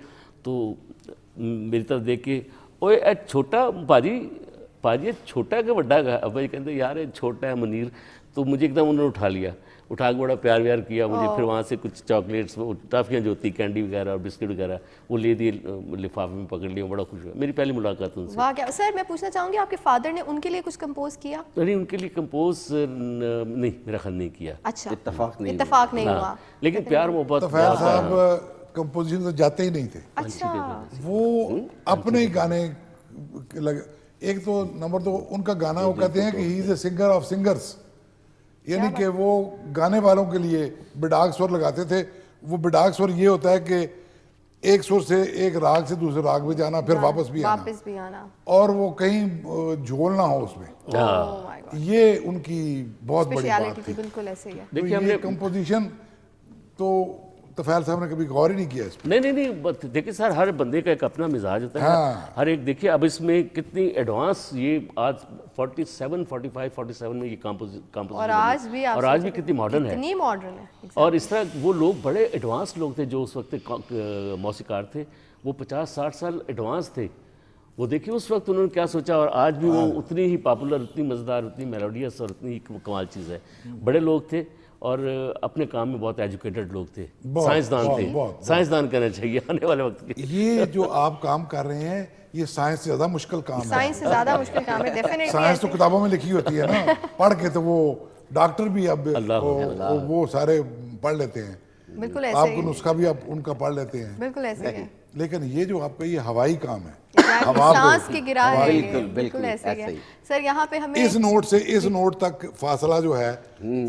तो मेरी तरफ देख के, ओए ए छोटा भाजी ये छोटा कि बड़ा है? अब्बा जी कहते यार ये छोटा है मुनीर। तो मुझे एकदम उन्होंने उठा लिया, उठा के बड़ा प्यार व्यार किया मुझे। फिर वहाँ से कुछ चॉकलेट्स, टॉफियाँ जो होती, कैंडी वगैरह और बिस्किट वगैरह, वो ले दिए, लिफाफे में पकड़ लिया। बड़ा खुश हुआ। मेरी पहली मुलाकात उनसे। वाह क्या सर, मैं पूछना चाहूंगी आपके फादर ने उनके लिए कुछ कंपोज किया? नहीं, उनके लिए कंपोज नहीं, मेरा ख्याल नहीं किया। अच्छा, इत्तेफाक नहीं इत्तेफाक नहीं हुआ। हाँ, लेकिन प्यार मोहब्बत तो फैज बहुत है। साहब कंपोजिशन तो जाते ही नहीं थे, अच्छा, वो अपने ही गाने एक तो नंबर तो उनका गाना वो कहते हैं कि he is a singer of singers. यानी कि वो गाने वालों के लिए बिडाक स्वर लगाते थे। वो बिडाक स्वर ये होता है कि एक सुर से एक राग से दूसरे राग में जाना, फिर वापस भी आना, और वो कहीं झोल ना हो उसमें। Oh my God. ये उनकी बहुत बड़ी बात स्पेशलिटी थी। थी, बिल्कुल ऐसे ही है। तो ये कंपोजिशन तो तफैल साहब ने कभी गौर ही नहीं किया इस पर। नहीं, देखिए सर, हर बंदे का एक अपना मिजाज होता है। हाँ। हर एक देखिए, अब इसमें कितनी एडवांस, ये आज 47, 45, 47 में ये कंपोजिशन और आज भी आप और आज भी सोचें, कितनी मॉडर्न है। कितनी मॉडर्न है। और इस तरह वो लोग बड़े एडवांस लोग थे जो उस वक्त मौसीकार थे, वो 50-60 साल एडवांस थे। वो देखिए उस वक्त उन्होंने क्या सोचा, और आज भी वो उतनी ही पॉपुलर, उतनी मज़ेदार, उतनी मेलोडियस और उतनी कमाल चीज़ है। बड़े लोग थे और अपने काम में बहुत एजुकेटेड लोग थे, साइंसदान थे, साइंसदान कहना चाहिए आने वाले वक्त के। ये जो आप काम कर रहे हैं ये साइंस से ज़्यादा मुश्किल काम है। साइंस से ज़्यादा मुश्किल काम है, डेफिनेटली। साइंस तो किताबों में लिखी होती है ना, पढ़ के तो वो डॉक्टर भी अब वो सारे पढ़ लेते हैं। बिल्कुल ऐसे आपको नुस्खा भी आप उनका पढ़ लेते हैं। बिल्कुल ऐसे ही है। लेकिन ये जो आपका ये हवाई काम है, सांस की गिरा है, बिल्कुल, बिल्कुल बिल्कुल ऐसे ही ऐसे है। ही। सर यहाँ पे हमें इस नोट से इस नोट तक फासला जो है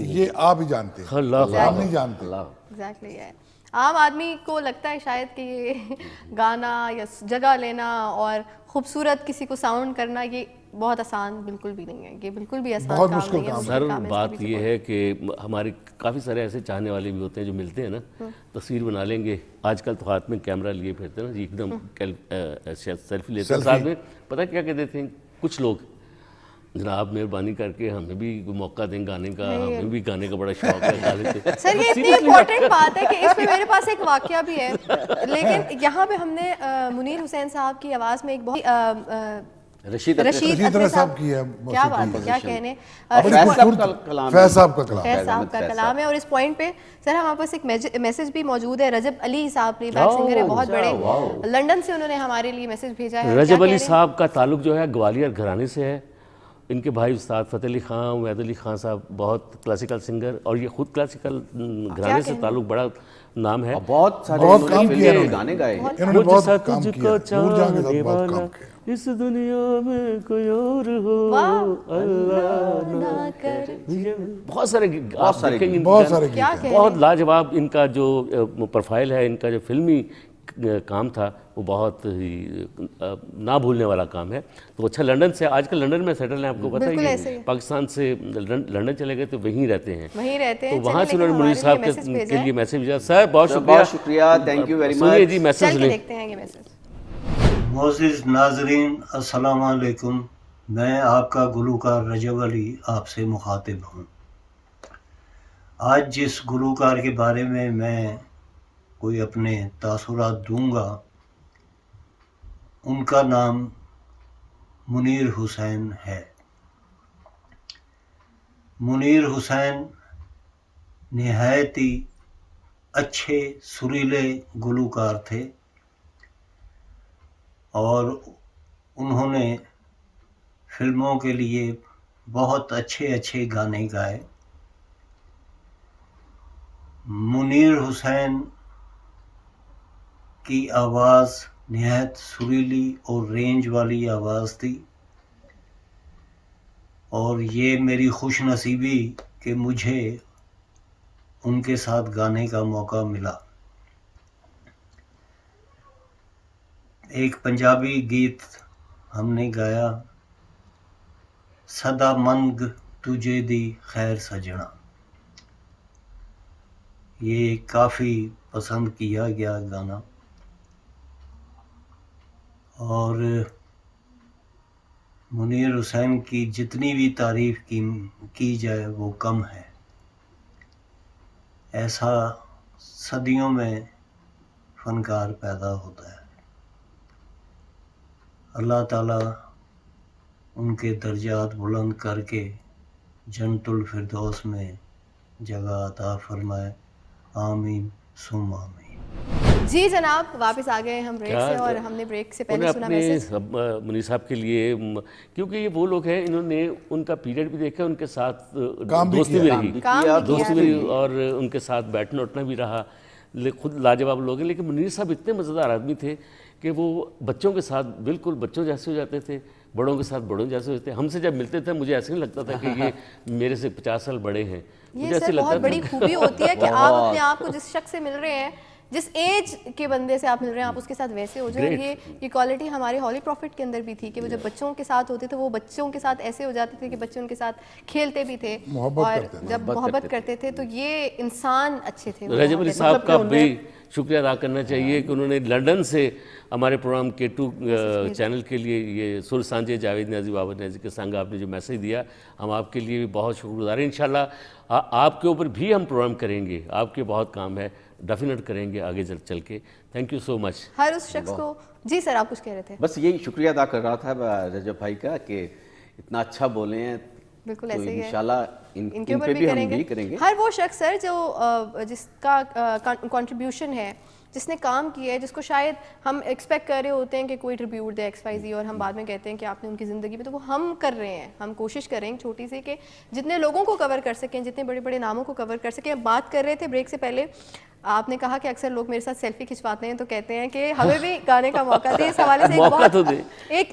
ये आप ही जानते हैं, अल्लाह आप नहीं जानते। एग्जैक्टली है। आम आदमी को लगता है शायद कि ये गाना या जगह लेना और खूबसूरत किसी को साउंड करना ये बहुत आसान बिल्कुल भी नहीं है। ये बिल्कुल भी आसान बहुत काम मुश्किल नहीं है। काम है। सर, काम है, बात इसका भी ये है कि हमारे काफ़ी सारे ऐसे चाहने वाले भी होते हैं जो मिलते हैं ना, तस्वीर बना लेंगे। आजकल तो हाथ में कैमरा लिए फिरते हैं ना जी, एकदम सेल्फी लेते हैं। साथ में पता क्या कहते थे कुछ लोग, जनाब मेहरबानी करके हमें भी मौका दें गाने का, हमें भी गाने का बड़ा शौक है, गा लेते। सर ये इतनी इम्पोर्टेंट बात है कि इस पे मेरे पास एक वाकया भी है। लेकिन यहाँ पे हमने मुनीर हुसैन साहब की आवाज़ में एक बहुत रशीद रशीद रशीद अकबर साहब की है क्या बात है, क्या कहने। फैज साहब का कलाम है। फैज साहब का कलाम फैज साहब का कलाम है। और इस पॉइंट पे सर हमारे पास एक मैसेज भी मौजूद है। रजब अली साहब प्लेबैक सिंगर है, बहुत बड़े, लंदन से उन्होंने हमारे लिए मैसेज भेजा है। रजब अली साहब का ताल्लुक जो है ग्वालियर घराने से है। इनके भाई उस्ताद फ़तेह अली ख़ान, उमैद अली ख़ान साहब बहुत क्लासिकल सिंगर, और ये खुद क्लासिकल घराने से ताल्लुक, बड़ा नाम है। बहुत सारे बहुत उन्होंने काम किया फिल्में और इन्होंने। गाने गाए। इन्होंने बहुत काम किया, नूर जहां के साथ बहुत काम किया। इस दुनिया में कोई और हो अल्लाह ना कर बहुत सारे आप सारे देखेंगे बहुत इनका सारे क्या गीत हैं। कह बहुत लाजवाब इनका जो प्रोफाइल है, इनका जो फिल्मी काम था वो बहुत ही ना भूलने वाला काम है। तो अच्छा, लंदन से आजकल लंदन में सेटल हैं, आपको पता बिल्कुल ही ऐसे ही। है। पाकिस्तान से लंदन चले गए तो वहीं रहते हैं। वहीं रहते हैं। तो वहाँ से चलिए, उन्होंने लेकिन मुनीर हमारे लिए साहब मैसेज भेजा के है। लिए मैसेज भेजा। सर बहुत सर, शुक्रिया, बहुत शुक्रिया, थैंक यू वेरी सुनिए मच। जी, चल मैसेज के लें। देखते हैं ये मैसेज। मोअज़्ज़िज़ नाज़रीन, अस्सलाम वालेकुम। मैं आपका गुलूकार रजब अली आपसे मुखातिब हूँ। आज जिस गुलूकार के बारे में मैं कोई अपने तासुरात दूंगा, उनका नाम मुनीर हुसैन है। मुनीर हुसैन निहायत ही अच्छे सुरीले गुलूकार थे और उन्होंने फिल्मों के लिए बहुत अच्छे अच्छे गाने गाए। मुनीर हुसैन की आवाज़ निहायत सुरीली और रेंज वाली आवाज़ थी, और ये मेरी खुश नसीबी कि मुझे उनके साथ गाने का मौका मिला। एक पंजाबी गीत हमने गाया, सदा मंग तुझे दी खैर सजना। ये काफ़ी पसंद किया गया गाना, और मुनीर हुसैन की जितनी भी तारीफ़ की जाए वो कम है। ऐसा सदियों में फ़नकार पैदा होता है। अल्लाह ताला उनके दर्जात बुलंद करके जन्नतुल फिरदौस में जगह अता फरमाए। आमीन सुम आमीन। जी जनाब, वापस आ गए हम ब्रेक से, और हमने ब्रेक से पहले सुना मैसेज। मुनीर साहब के लिए, क्योंकि ये वो लोग हैं, इन्होंने उनका पीरियड भी देखा, उनके साथ काम भी दोस्ती भी किया। रही, काम भी दोस्ती किया। भी रही, और उनके साथ बैठना उठना भी रहा। खुद लाजवाब लोग हैं। लेकिन मुनीर साहब इतने मज़ेदार आदमी थे कि वो बच्चों के साथ बिल्कुल बच्चों जैसे हो जाते थे। बड़ों के साथ बड़ों जैसे होते हैं। हमसे जब मिलते थे मुझे ऐसे नहीं लगता था कि ये मेरे से 50 साल बड़े हैं। मुझे ये ऐसे सर लगता बहुत था बड़ी खूबी होती है कि आप अपने आप को जिस शख्स से मिल रहे हैं, जिस एज के बंदे से आप मिल रहे हैं, आप उसके साथ वैसे हो जाए। और ये क्वालिटी हमारे हॉली प्रॉफिट के अंदर भी थी कि वो जब बच्चों के साथ होते थे वो बच्चों के साथ ऐसे हो जाते थे कि बच्चे उनके साथ खेलते भी थे मोहब्बत और करते थे। जब मोहब्बत करते थे तो ये इंसान अच्छे थे। रजब अली साहब का भी शुक्रिया अदा करना चाहिए कि उन्होंने लंदन से हमारे प्रोग्राम K2 चैनल के लिए ये सुर सांझे जावेद न्याजी बाबर न्याजी के संग आपने जो मैसेज दिया, हम आपके लिए भी बहुत शुक्रगुजार हैं। इंशाल्लाह आपके ऊपर भी हम प्रोग्राम करेंगे, आपके बहुत काम है, डेफिनेट करेंगे आगे चल के। Thank you so much. हर उस शख्स को। जी सर, आप कुछ कह रहे थे? बस यही शुक्रिया अदा कर रहा था रजब भाई का कि इतना अच्छा बोले हैं। बिल्कुल तो ऐसे ही है। इंशाल्लाह इनके इन ऊपर पे भी हम करेंगे। भी करेंगे। हर वो शख्स सर जो जिसका कंट्रीब्यूशन है, जिसने काम किया है, जिसको शायद हम एक्सपेक्ट कर रहे होते हैं कि कोई ट्रिब्यूट दे XYZ और हम बाद में कहते हैं कि आपने उनकी ज़िंदगी में, तो वो हम कर रहे हैं। हम कोशिश करेंगे छोटी सी कि जितने लोगों को कवर कर सकें, जितने बड़े बड़े नामों को कवर कर सकें। बात कर रहे थे ब्रेक से पहले, आपने कहा कि अक्सर लोग मेरे साथ सेल्फी खिंचवाते हैं तो कहते हैं कि हमें भी गाने का मौका दे। इस हवाले से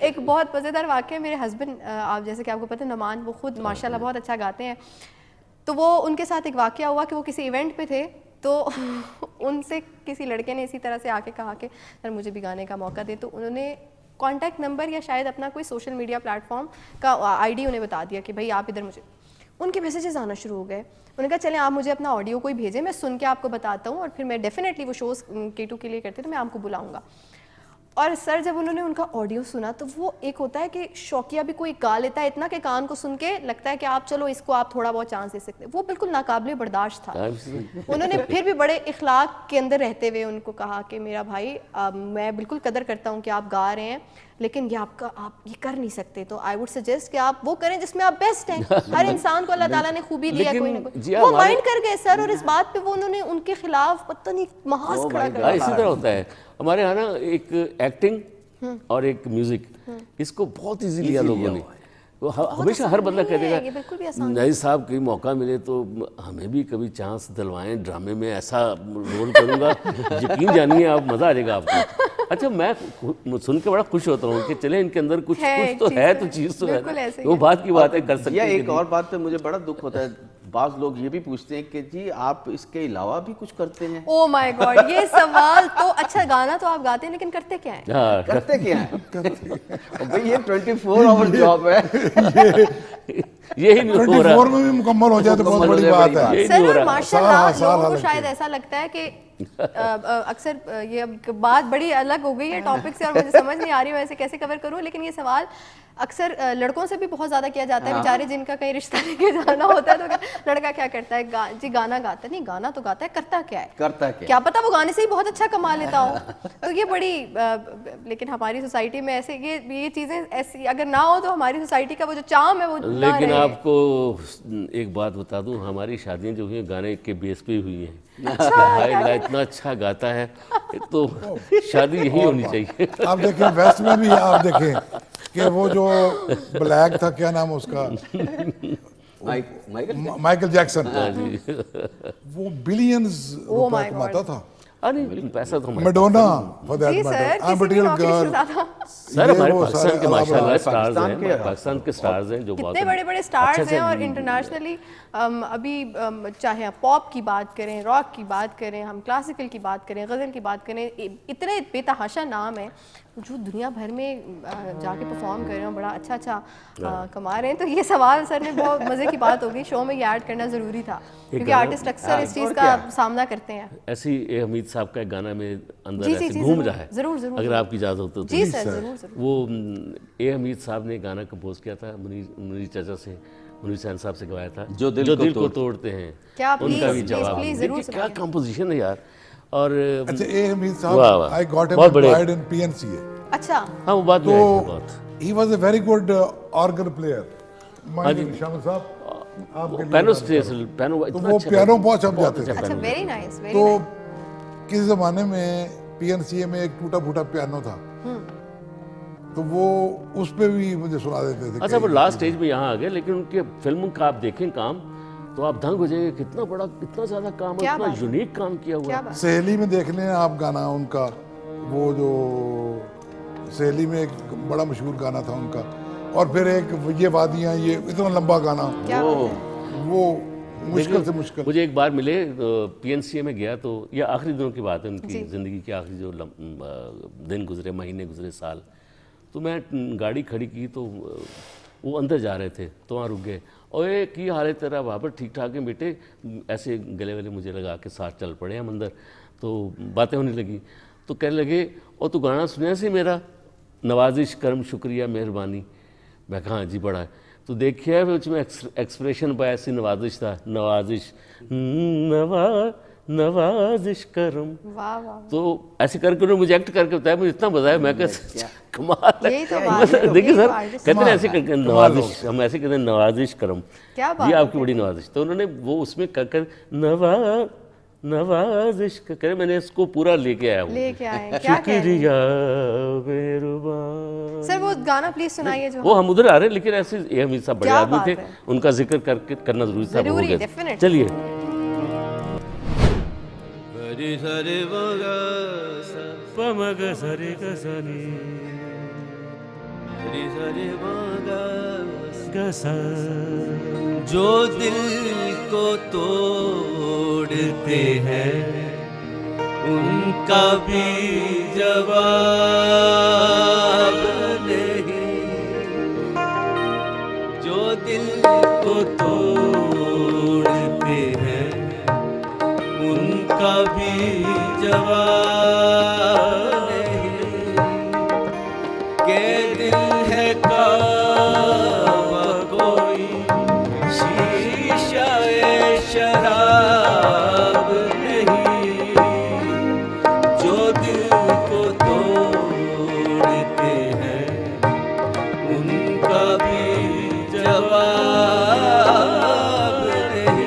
एक बहुत मज़ेदार वाक़या, मेरे हस्बैंड, आप जैसे कि आपको पता है नमान, वो खुद माशाल्लाह बहुत अच्छा गाते हैं। तो वो उनके साथ एक वाक़या हुआ कि वो किसी इवेंट पे थे, तो उनसे किसी लड़के ने इसी तरह से आके कहा कि सर मुझे भी गाने का मौका दे। तो उन्होंने कॉन्टैक्ट नंबर या शायद अपना कोई सोशल मीडिया प्लेटफॉर्म का ID उन्हें बता दिया कि भाई आप इधर, मुझे उनके मैसेजेस आना शुरू हो गए। उन्होंने कहा चलें आप मुझे अपना ऑडियो कोई भेजें, मैं सुन के आपको बताता हूँ और फिर मैं डेफिनेटली वो शोज़ K2 के लिए करते तो मैं आपको बुलाऊंगा। और सर जब उन्होंने उनका ऑडियो सुना तो वो एक होता है कि शौकिया भी कोई गा लेता है इतना कि कान को सुन के लगता है कि आप चलो इसको आप थोड़ा बहुत चांस दे सकते हैं, वो बिल्कुल नाकाबिले बर्दाश्त था। उन्होंने फिर भी बड़े इखलाक के अंदर रहते हुए उनको कहा कि मेरा भाई मैं बिल्कुल कदर करता हूँ कि आप गा रहे हैं, लेकिन ये आप ये कर नहीं सकते, तो आई वुड सजेस्ट कि आप वो करें जिसमें आप बेस्ट हैं। हर इंसान को अल्लाह ताला ने खूबी दी है कोई ना कोई। वो माइंड कर गए सर, और इस बात पे वो उन्होंने उनके खिलाफ पता नहीं महाज खड़ा कर दिया। इसी तरह होता है हमारे यहाँ ना, एक एक्टिंग और एक म्यूजिक, इसको बहुत इजी लिया लोगों ने। तो हमेशा हर बंदा कह देगा नहीं साहब कहीं मौका मिले तो हमें भी कभी चांस दिलवाएं, ड्रामे में ऐसा रोल करूंगा, यकीन जानिए आप मज़ा आ जाएगा आपको। अच्छा, मैं सुन के बड़ा खुश होता हूँ कि चले इनके अंदर कुछ तो है, तो चीज़ तो है, वो बात की बात है, कर सकते हैं। एक और बात पे मुझे बड़ा दुख होता है, बाज़ लोग ये भी पूछते हैं कि जी आप इसके अलावा भी कुछ करते हैं। ओ माय गॉड, ये सवाल तो, अच्छा गाना तो आप गाते हैं लेकिन करते क्या हैं? करते क्या हैं? भाई ये 24 आवर जॉब है। यही नहीं हो रहा। 24 में भी मुकम्मल हो जाए तो बहुत बड़ी बात है। सर माशाल्लाह लोगों को शायद ऐसा लगता है कि अक्सर ये बात बड़ी अलग हो गई है टॉपिक से और मुझे समझ नहीं आ रही है वैसे कैसे कवर करूं, लेकिन ये सवाल अक्सर लड़कों से भी बहुत ज़्यादा किया जाता है। बेचारे जिनका कहीं रिश्ता लेके जाना होता है तो लड़का क्या करता है, जी गाना गाता है, नहीं गाना तो गाता है, करता क्या है, करता क्या पता वो गाने से ही बहुत अच्छा कमा लेता हो। तो ये बड़ी लेकिन हमारी सोसाइटी में ऐसे ये चीज़ें ऐसी अगर ना हो तो हमारी सोसाइटी का वो जो चार्म है वो ना रहे। लेकिन आपको एक बात बता दूं, हमारी शादियां जो हुई हैं गाने के बेस पे हुई हैं। अच्छा, इतना अच्छा गाता है तो शादी यही होनी चाहिए। आप देखें वेस्ट में भी, आप देखें कि वो जो ब्लैक था, क्या नाम उसका, माइकल जैक्सन, वो बिलियंस रुपए कमाता था। अरे पैसा तो Madonna for that matter, material girl. Sir हमारे पाकिस्तान के माशाल्लाह स्टार्स हैं, पाकिस्तान के स्टार्स हैं जो कितने बड़े बड़े स्टार्स हैं और इंटरनेशनली अभी चाहे आप पॉप की बात करें, रॉक की बात करें, हम क्लासिकल की बात करें, गज़ल की बात करें, इतने बेतहाशा नाम है जो दुनिया भर में जाके परफॉर्म कर रहे हैं, बड़ा अच्छा कमा रहे हैं। तो ये सवाल सर ने बहुत मज़े की बात होगी, शो में ये ऐड करना ज़रूरी था क्योंकि आर्टिस्ट अक्सर इस चीज़ का सामना करते हैं। ऐसी ए हमीद साहब का गाना में अंदर ऐसे घूम रहा है, जरूर अगर आपकी इजाज़त हो तो। जी सर जरूर। वो ए हमीद साहब ने गाना कंपोज किया था, मुनीर चाचा से, मुनीर सैन साहब से गवाया था, जो दिल को तोड़ते हैं। क्या उनका भी जवाब, क्या कंपोजिशन है यार। और अच्छा, ए हमीद साहब, I got him employed in PNCA। अच्छा, हाँ वो बात तो he was a very good organ player. शामिल साहब आपके पियानो पियानो तो वो पियानो बहुत छप जाते थे। अच्छा, वेरी नाइस। तो किस जमाने में PNCA में एक टूटा फूटा पियानो था, तो वो उस पे भी मुझे सुना देते थे। अच्छा, वो लास्ट स्टेज में यहाँ आ गए, लेकिन उनके फिल्म का आप देखें काम तो आप दंग हो जाएंगे, कितना बड़ा, कितना ज्यादा काम है, इतना यूनिक काम किया हुआ है। सहेली में देख लें आप गाना उनका, वो जो सहेली में एक बड़ा मशहूर गाना था उनका, और फिर एक ये वादियाँ, ये इतना लंबा गाना, क्या बात है। वो मुश्किल से मुश्किल। मुझे एक बार मिले, पीएनसीए में गया, तो ये आखिरी दिनों की बात है उनकी ज़िंदगी के आखिरी जो दिन गुजरे, महीने गुजरे, साल। तो मैं गाड़ी खड़ी की तो वो अंदर जा रहे थे, तो वहाँ रुक गए। और ये की हाल है तेरा, वहाँ पर ठीक ठाक है बेटे, ऐसे गले वाले मुझे लगा के साथ चल पड़े हम अंदर। तो बातें होने लगी, तो कहने लगे और तू गाना सुने से मेरा, नवाजिश करम शुक्रिया मेहरबानी। मैं कहा हाँ जी बड़ा है। तो देखिए उसमें एक्सप्रेशन पर ऐसी नवाजिश था, नवाजिश नवाजिश करम। वाह वाह। तो ऐसे करके उन्होंने मुझे एक्ट करके बताया, मुझे इतना मजा है। मैं कहा कमाल है। यही तो बात है, देखिए यही सर तो artist कहते हैं ऐसे करके नवाजिश, हम ऐसे कहते हैं नवाजिश करम, क्या बात जी है। आपकी बड़ी नवाजिश। तो उन्होंने वो उसमें कर नवाजिश करे, मैंने इसको पूरा लेके आया हूँ। लेके आए, क्या कह रहे हैं? शुक्रिया मेहरबान। सर वो गाना प्लीज सुनाइए जो वो हम उधर आ रहे हैं, लेकिन ऐसे ये हम सब बड़े क्या आदमी बात थे, है। उनका जिक्र करके करना जरूरी था। जरूरी, हो गया। definitely। चलिए। हरि हरि मगा पमग सरि गसनी हरि हरि मगा गसा। जो दिल को तोड़ते हैं उनका भी जवाब नहीं। जो दिल को तोड़ते हैं उनका भी जवाब नहीं। के दिल है काबा कोई शीशा शराब नहीं। जो दिल को तोड़ते हैं उनका भी जवाब नहीं।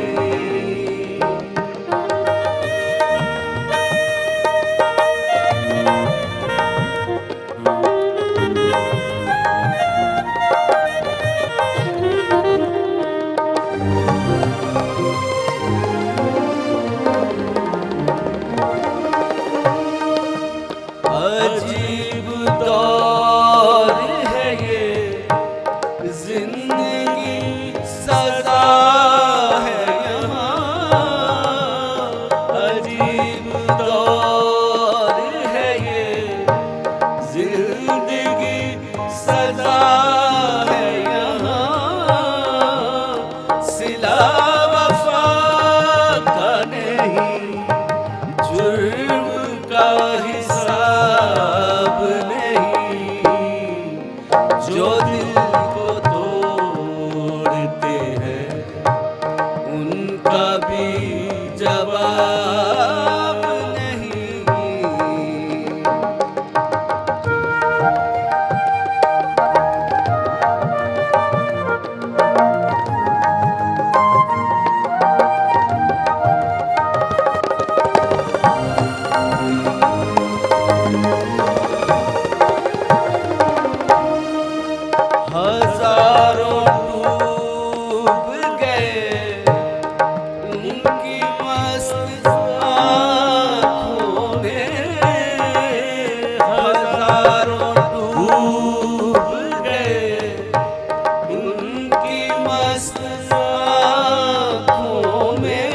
अजीब दौर है ये, जिंदगी सजा है यहाँ। अजीब दौर है ये, जिंदगी सजा है यहाँ। सिला वफा का नहीं, जुर्म का हिसाब नहीं। जो दिल को तोड़ते हैं उनका भी जवाब नहीं। हजारों डूब गए उनकी मस्त आँखों में। हजारों डूब गए उनकी मस्त आँखों में।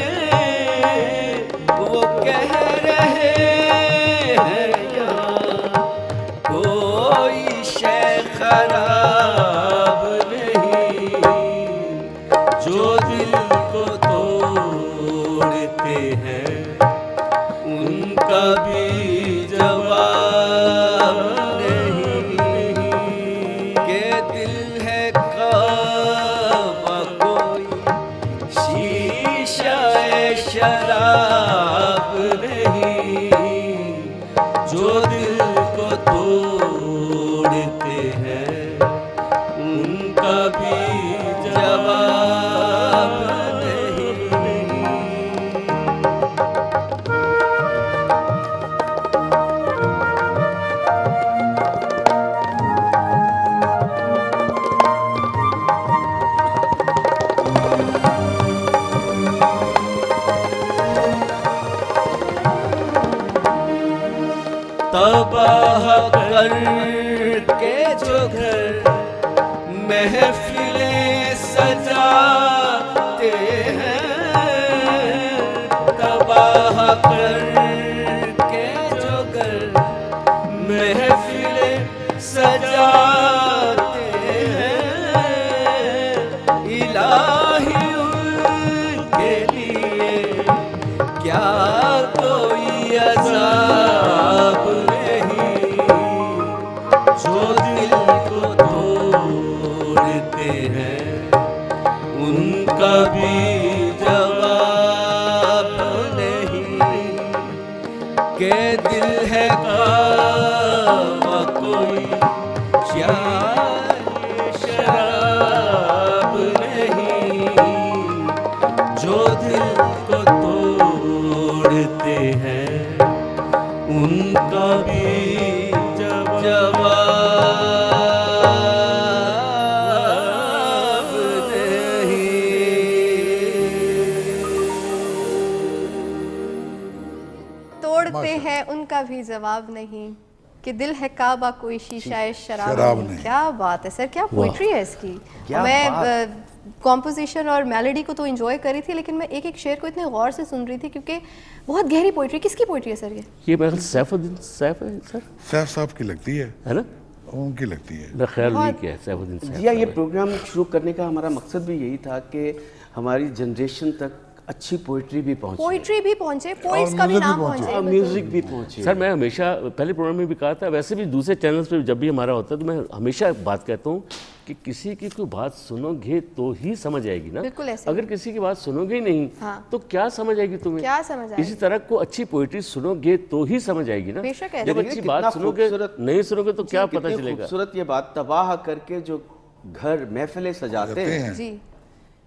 वो कह रहे हैं यहाँ कोई शय खराब नहीं। जो दिल को तोड़ते हैं उनका भी जवाब नहीं। के दिल है काबा कोई शीशा शराब नहीं। जो दिल को तोड़ते हैं उनका भी जवाब नहीं। तबाह करके जो घर महफिलें सजाते हैं तबाह करके जो घर महफिलें सजाते हैं इलाही उनके लिए क्या कोई अज़ाब नहीं जो दिल को तोड़ते हैं उनका भी जवाब नहीं के दिल है कावा कोई शराब नहीं जो दिल को तोड़ते हैं उनका भी जवाब तोड़ते हैं उनका भी जवाब नहीं कि दिल है काबा कोई शीशा शराब शराब नहीं। नहीं। क्या बात है सर, क्या पोइट्री है इसकी। क्या मैं कॉम्पोजिशन और मेलोडी को तो एंजॉय करी थी, लेकिन मैं एक एक शेर को इतने गौर से सुन रही थी क्योंकि बहुत गहरी पोइट्री। किसकी पोइट्री है सर ये? ये मेरे ख्याल सैफुद्दीन सैफ है सर, सैफ साहब की लगती है ना? उनकी लगती है। मेरा ख्याल नहीं किया है सैफुद्दीन सैफ जी हाँ, ये साहब है। प्रोग्राम शुरू करने का हमारा मकसद भी यही था कि हमारी जनरेशन तक अच्छी पोइट्री भी पहुंचे पोइट्री भी पहुंचे, पोइट्स का भी म्यूजिक भी नाम पहुंचे। पहुंचे। और म्यूजिक भी पहुंचे। सर मैं हमेशा पहले प्रोग्राम में भी कहा था, वैसे भी दूसरे चैनल्स पे जब भी हमारा होता है तो मैं हमेशा बात कहता हूँ कि किसी की कोई बात सुनोगे तो ही समझ आएगी ना। बिल्कुल ऐसे अगर किसी की बात सुनोगे ही नहीं हाँ। तो क्या समझ आएगी तुम्हें? क्या समझ आएगी? इसी तरह को अच्छी पोइट्री सुनोगे तो ही समझ आएगी ना। बेशक ऐसे। जब देखिए अच्छी कितना बात सुनोगे खूबसूरत- नहीं सुनोगे तो क्या कितनी पता चलेगा? खूबसूरत ये बात, तबाह करके जो घर महफिलें सजाते कहते हैं हैं जी।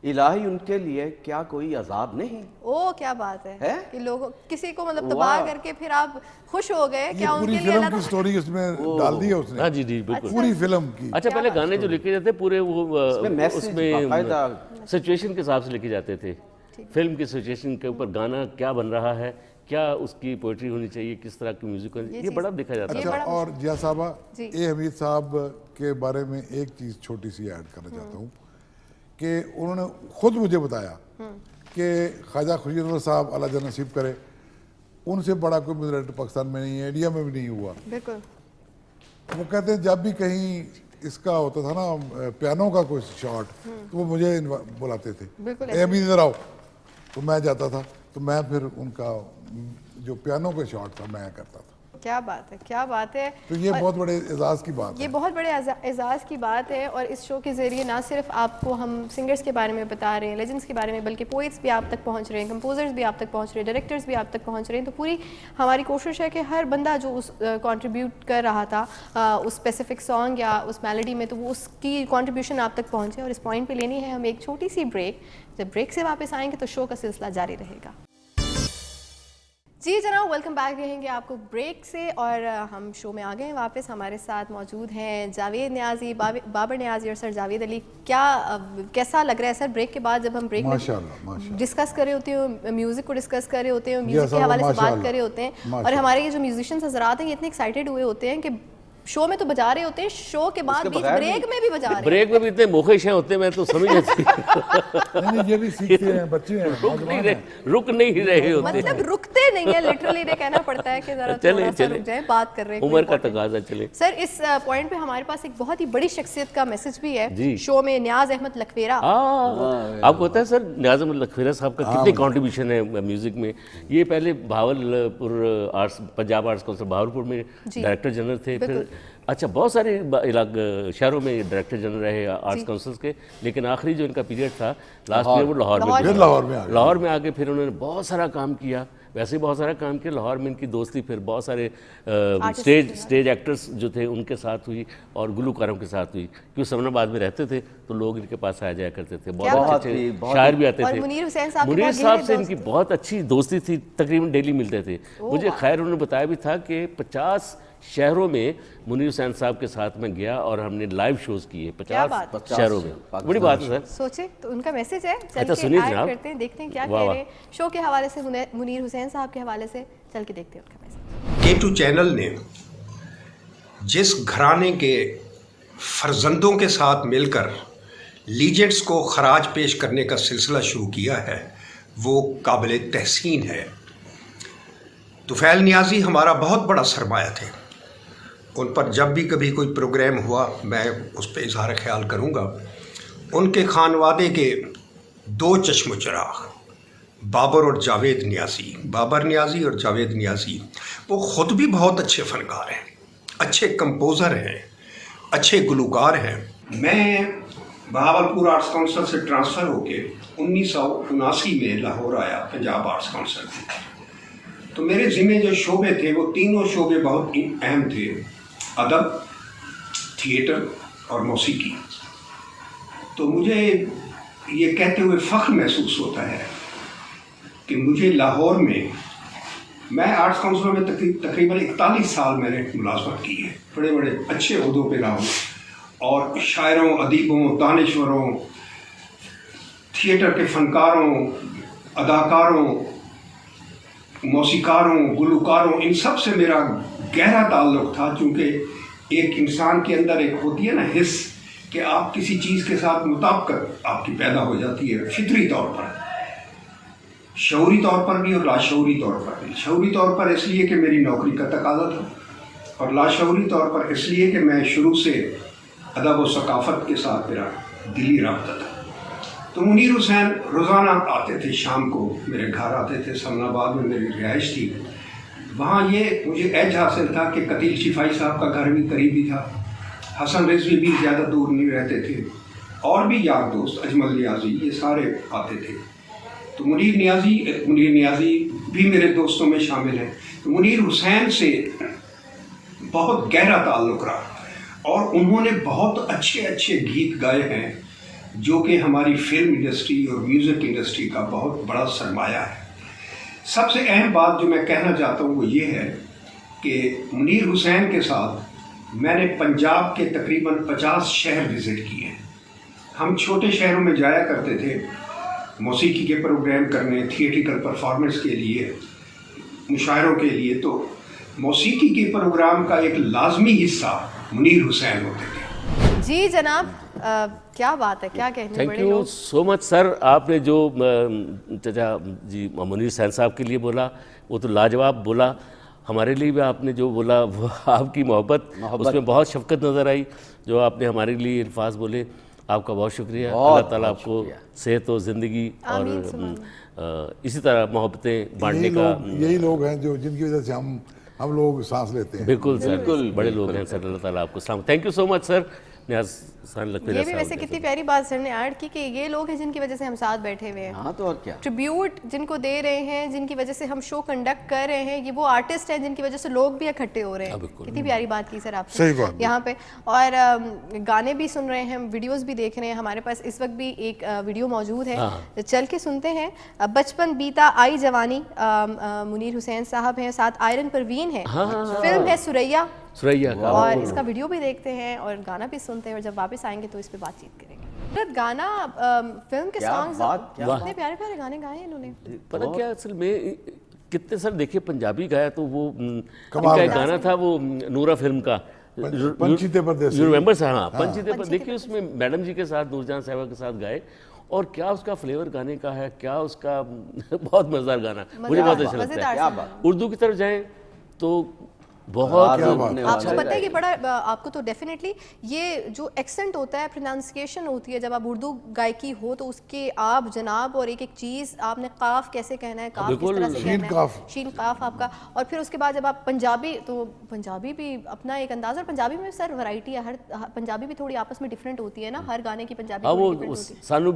इलाही उनके लिए क्या कोई अजाब नहीं। ओ क्या बात है, है? कि लोगों किसी को मतलब तबाह वाह। करके फिर आप खुश हो गए ये क्या? पूरी उनके लिए फिल्म अल्लाह की स्टोरी उसमें डाल दी है उसने। हाँ जी जी बिल्कुल। पूरी फिल्म की। अच्छा पहले गाने जो लिखे जाते पूरे वो उसमें मैसेज बाकायदा सिचुएशन के हिसाब से लिखे जाते थे। फिल्म की सिचुएशन के ऊपर गाना क्या बन रहा है, क्या उसकी पोइट्री होनी चाहिए, किस तरह की म्यूजिक होनी चाहिए, ये चीज़- बड़ा देखा जाता है। ये अच्छा बड़ा और जिया साहबा, जी। ए हमीद साहब के बारे में एक चीज़ छोटी सी ऐड करना चाहता हूँ कि उन्होंने खुद मुझे बताया कि ख्वाजा खुर्शीद अनवर साहब अल्लाह जन्नत नसीब करे, उनसे बड़ा कोई म्यूजिक डायरेक्टर पाकिस्तान में नहीं है, इंडिया में भी नहीं हुआ। बिल्कुल। वो कहते हैं जब भी कहीं इसका होता था ना पियानो का कोई शॉट तो वो मुझे बुलाते थे, बिल्कुल ए अमीद इधर आओ, तो मैं जाता था, तो मैं फिर उनका जो पियानो का शॉट था मैं करता था। क्या बात है, क्या बात है। तो ये बहुत बड़े एजाज़ की बात ये है। बहुत बड़े एजाज़ की बात है। और इस शो के ज़रिए ना सिर्फ आपको हम सिंगर्स के बारे में बता रहे हैं, लेजेंड्स के बारे में, बल्कि पोइट्स भी आप तक पहुंच रहे हैं, कंपोजर्स भी आप तक पहुंच रहे हैं, डायरेक्टर्स भी आप तक पहुंच रहे हैं। तो पूरी हमारी कोशिश है कि हर बंदा जो उस कंट्रीब्यूट कर रहा था उस स्पेसिफिक सॉन्ग या उस मेलोडी में, तो वो उसकी कंट्रीब्यूशन आप तक पहुँचे। और इस पॉइंट पर लेनी है हम एक छोटी सी ब्रेक। जब ब्रेक से वापस आएंगे तो शो का सिलसिला जारी रहेगा। जी जनाब, वेलकम बैक रहेंगे आपको ब्रेक से। और हम शो में आ गए हैं वापस। हमारे साथ मौजूद हैं जावेद नियाज़ी, बाबर नियाज़ी और सर जावेद अली। क्या कैसा लग रहा है सर ब्रेक के बाद, जब हम ब्रेक में डिस्कस कर रहे होते हैं, म्यूज़िक को डिस्कस कर रहे होते हैं, म्यूज़िक के हवाले से बात कर रहे होते हैं, और हमारे ये जो म्यूजिशियंस हजरात हैं ये इतने एक्साइटेड हुए होते हैं कि शो में तो बजा रहे होते हैं, शो के बाद बीच ब्रेक में भी बजा रहे हैं। ब्रेक में भी इतने मोखेश हैं होते हैं, मैं तो समझ नहीं थी। नहीं, ये भी सीखते हैं, बच्चे हैं, रुक नहीं रहे होते। मतलब रुकते नहीं है, लिटरली ये कहना पड़ता है कि जरा थोड़ा सा रुक जाए, बात कर रहे हैं। उम्र का तकाजा चले। सर इस पॉइंट पे हमारे पास एक बहुत ही बड़ी शख्सियत का मैसेज भी जी। है शो में, न्याज अहमद लखवेरा। आपको पता है सर न्याज अहमद लखवेरा साहब का कितनी कंट्रीब्यूशन है म्यूजिक में। ये पहले Bahawalpur arts, Punjab arts council Bahawalpur में डायरेक्टर जनरल थे, फिर अच्छा बहुत सारे शहरों में डायरेक्टर जनरल रहे आर्ट्स काउंसिल्स के, लेकिन आखिरी जो इनका पीरियड था लास्ट में वो लाहौर में आके फिर उन्होंने बहुत सारा काम किया। वैसे ही बहुत सारा काम किया। लाहौर में इनकी दोस्ती फिर बहुत सारे स्टेज एक्टर्स जो थे उनके साथ हुई और गुलकारों के साथ हुई, क्योंकि समनाबाद में रहते थे तो लोग इनके पास आ जाया करते थे। बहुत अच्छे शायर भी आते थे। मुनीर साहब से इनकी बहुत अच्छी दोस्ती थी, तकरीबन डेली मिलते थे मुझे। खैर उन्होंने बताया भी था कि 50 शहरों में मुनीर हुसैन साहब के साथ में गया और हमने लाइव शोज किए 50 शहरों में। बड़ी बात है सर। सोचे तो उनका मैसेज है, अच्छा सुनिए जनाब, करते हैं, देखते हैं क्या कह रहे हैं शो के हवाले से, मुनीर हुसैन साहब के हवाले से। चल के देखते हैं उनका मैसेज। K2 चैनल ने जिस घराने के फर्जंदों के साथ मिलकर लीजेंड्स को खराज पेश करने का सिलसिला शुरू किया है, वो काबिल तहसीन है। तुफैल नियाज़ी हमारा बहुत बड़ा सरमाया थे। उन पर जब भी कभी कोई प्रोग्राम हुआ मैं उस पर इजहार ख्याल करूँगा। उनके खानवादे के दो चश्म चिराग बाबर और जावेद नियाज़ी, बाबर नियाज़ी और जावेद नियाज़ी, वो ख़ुद भी बहुत अच्छे फ़नकार हैं, अच्छे कंपोज़र हैं, अच्छे गुलूकार हैं। मैं बहावलपुर आर्ट्स काउंसिल से ट्रांसफ़र होके 1979 में लाहौर आया, पंजाब आर्ट्स काउंसिल में। तो मेरे ज़िम्मे जो शोबे थे वो तीनों शोबे बहुत अहम थे, अदब, थिएटर और मौसीकी। तो मुझे ये कहते हुए फ़ख्र महसूस होता है कि मुझे लाहौर में, मैं आर्ट्स काउंसिल में तकरीबन 41 साल मैंने मुलाजमत की है, बड़े बड़े अच्छे ओहदों पे रहा हूँ और शायरों, अदीबों, दानिश्वरों, थिएटर के फ़नकारों, अदाकारों, मौसीकारों, गुलकारों, इन सब से मेरा गहरा ताल्लुक़ था। चूँकि एक इंसान के अंदर एक होती है ना हिस्स कि आप किसी चीज़ के साथ मुताबिकत आपकी पैदा हो जाती है, फितरी तौर पर, शऊरी तौर पर भी और लाशऊरी तौर पर भी। शऊरी तौर पर इसलिए कि मेरी नौकरी का तकाज़ा था और लाशऊरी तौर पर इसलिए कि मैं शुरू से अदब व सकाफ़त के साथ मेरा दिली रब्ता था। तो मुनीर हुसैन रोज़ाना आते थे, शाम को मेरे घर आते थे। सलमाबाद में मेरी रिहाइश थी। वहाँ ये मुझे एज हासिल था कि कतील शिफाई साहब का घर भी करीबी था, हसन रिजवी भी ज़्यादा दूर नहीं रहते थे, और भी यार दोस्त अजमल नियाज़ी, ये सारे आते थे। तो मुनीर नियाज़ी भी मेरे दोस्तों में शामिल हैं। तो मुनीर हुसैन से बहुत गहरा ताल्लुक़ रहा और उन्होंने बहुत अच्छे अच्छे गीत गाए हैं जो कि हमारी फिल्म इंडस्ट्री और म्यूज़िक इंडस्ट्री का बहुत बड़ा सरमाया है। सबसे अहम बात जो मैं कहना चाहता हूँ वो ये है कि मुनीर हुसैन के साथ मैंने पंजाब के तकरीबन 50 शहर विज़िट किए हैं। हम छोटे शहरों में जाया करते थे मौसीकी के प्रोग्राम करने, थिएट्रिकल परफॉर्मेंस के लिए, मुशायरों के लिए। तो मौसीकी के प्रोग्राम का एक लाजमी हिस्सा मुनीर हुसैन होते थे। जी जनाब, क्या बात है, क्या कहने थैंक बड़े यू लोग। So much sir. आपने जो चाचा जी मुनीर हुसैन साहब के लिए बोला वो तो लाजवाब बोला। हमारे लिए भी आपने जो बोला वो आपकी मोहब्बत, उसमें बहुत शफकत नज़र आई जो आपने हमारे लिए अल्फाज बोले। आपका बहुत शुक्रिया। अल्लाह ताला आपको सेहत और ज़िंदगी और इसी तरह मोहब्बतें बांटने का। यही लोग हैं जो जिनकी वजह से हम लोग सांस लेते हैं। बिल्कुल सर, बिल्कुल बड़े लोग हैं सर। अल्लाह ताला आपको सलाम। Thank you so much sir. ये भी वैसे कितनी प्यारी बात सर ने ऐड की कि ये लोग हैं जिनकी वजह से हम साथ बैठे हुए हैं। हाँ तो और क्या, ट्रिब्यूट जिनको दे रहे हैं, जिनकी वजह से हम शो कंडक्ट कर रहे हैं, ये वो आर्टिस्ट हैं जिनकी वजह से लोग भी इकट्ठे हो रहे हैं। कितनी प्यारी बात की सर आपने सही बात यहाँ पे। और गाने भी सुन रहे हैं, वीडियोस भी देख रहे हैं। हमारे पास इस वक्त भी एक वीडियो मौजूद है, चल के सुनते हैं। बचपन बीता आई जवानी, मुनीर हुसैन साहब हैं, साथ आयरन परवीन है, फिल्म है सुरैया का। और इसका वीडियो भी देखते हैं और गाना भी सुनते हैं और जब वापस आएंगे तो इस पे बातचीत करेंगे। गाना फिल्म के सॉन्ग्स कितने प्यारे प्यारे गाने गाए हैं इन्होंने। पता क्या असल में कितने सर देखिए पंजाबी गाया तो वो इनका एक गाना था वो नूरा फिल्म का पंचीते परदेसी, यू रिमेंबर सर? हाँ, पंचीते पर देखिए उसमें मैडम जी के साथ, नूरजहां साहिबा के साथ गाए और क्या उसका फ्लेवर गाने का है, क्या उसका बहुत मज़ेदार गाना, मुझे बहुत अच्छा लगता है। उर्दू की तरफ जाएँ तो बहुत आपको पता है कि बड़ा आपको तो डेफिनेटली ये जो एक्सेंट होता है, प्रोनाउंसिएशन होती है जब आप उर्दू गायकी हो तो उसके आप जनाब और एक एक चीज़ आपने काफ कैसे कहना है, काफ किस तरह से कहना है, शीन काफ आपका। और फिर उसके बाद जब आप पंजाबी, तो पंजाबी भी अपना एक अंदाज़, और पंजाबी में सर वैरायटी है, हर पंजाबी भी थोड़ी आपस में डिफरेंट होती है ना, हर गाने की पंजाबी वो सानू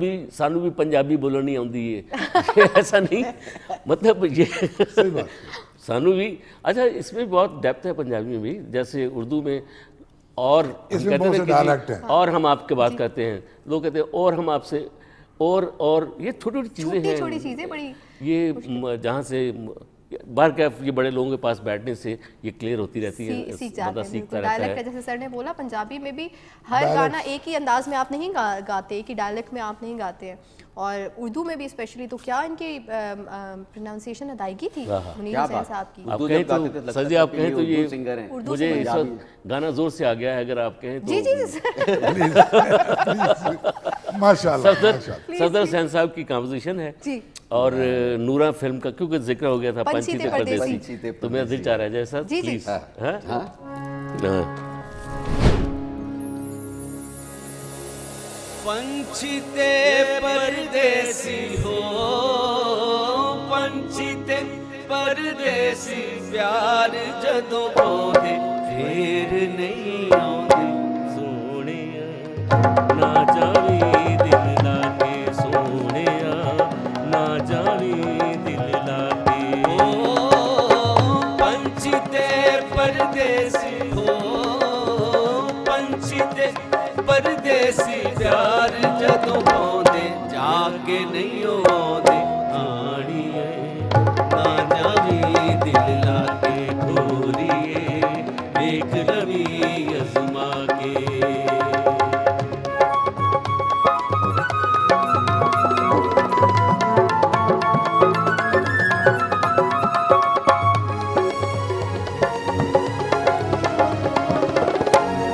भी पंजाबी बोलनी आती है ऐसा नहीं, मतलब ये सानू भी। अच्छा, इसमें बहुत डेप्थ है पंजाबी में भी, जैसे उर्दू में और इसमें बहुत से डायलेक्ट हैं। और हम आपके बात करते हैं, लोग कहते हैं और हम आपसे, और ये छोटी छोटी चीज़ें हैं, छोटी चीज़ें बड़ी ये जहाँ से बाहर क्या ये बड़े लोगों के पास बैठने से ये क्लियर होती रहती है, सीख जाते बंदा हैं। सीखता बिल्कुल, रहता डायलेक्ट है। का जैसे सर ने बोला, पंजाबी में भी हर गाना एक ही अंदाज में आप नहीं गाते, एक ही डायलेक्ट में आप नहीं गाते हैं, और उर्दू में भी स्पेशली। तो क्या इनकी प्रोनाउंसिएशन अदायगी थी मुनीर क्या हुसैन बात। साहब की? आप उर्दू कहें जब गाते थे तो लगता सर जी था आप कि कहें तो उर्दू ये सिंगर हैं। उर्दू मुझे सिंगर। इस वक्त गाना जोर से आ गया है, अगर आप कहें तो जी जी जी सर। माशाल्लाह सफदर माशाल्लाह। सफदर हुसैन साहब की कंपोजिशन है, जी। और नूरा फिल्म का क्योंकि जिक्र हो गया था, पंछी पंछी थे थे परदेसी। परदेसी, तो मेरा दिल चाह रहा है जय सर जी, जी। प्लीज। हाँ? हाँ हाँ। पंछी ते परदेसी हो, पंछी ते परदेसी, प्यार जदों पाउंदे फेर नहीं आउंदे, सोहणिया ना जावी दिल लागे, सोहणिया ना जावी दिल लागे। ओ पंछी ते परदेसी हो, पंछी ते परदेसी, प्यार जदों पाउंदे जाके नहीं आउंदे, आड़िए ना जावी दिल लागे, गोरीए देख रवि अज़मा के।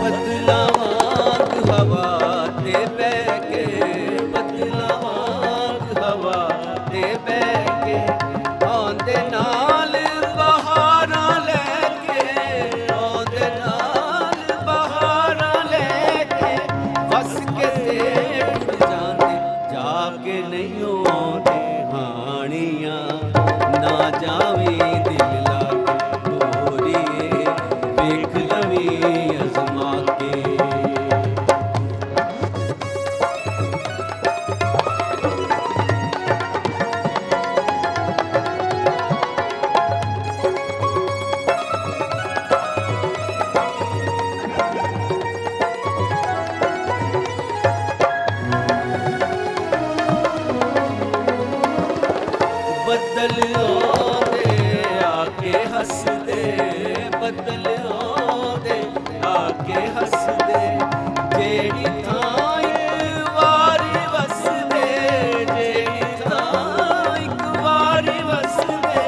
बदला वांग हवा ते बह के, बदला वांग हवा ते बह के, आंदे नाल बहारां लैके, आंदे नाल बहारां लैके, वस के ते टुट जांदे जाके नहीं आंदे, हानियां ना जावी दिल लागे, गोरीए वेख लवी अज़मा के। बदल आंदे आके हंस दे, बदल आंदे आके हंस दे, जेड़ी थां इक वारी वस दे, जेड़ी थां इक वारी वस दे,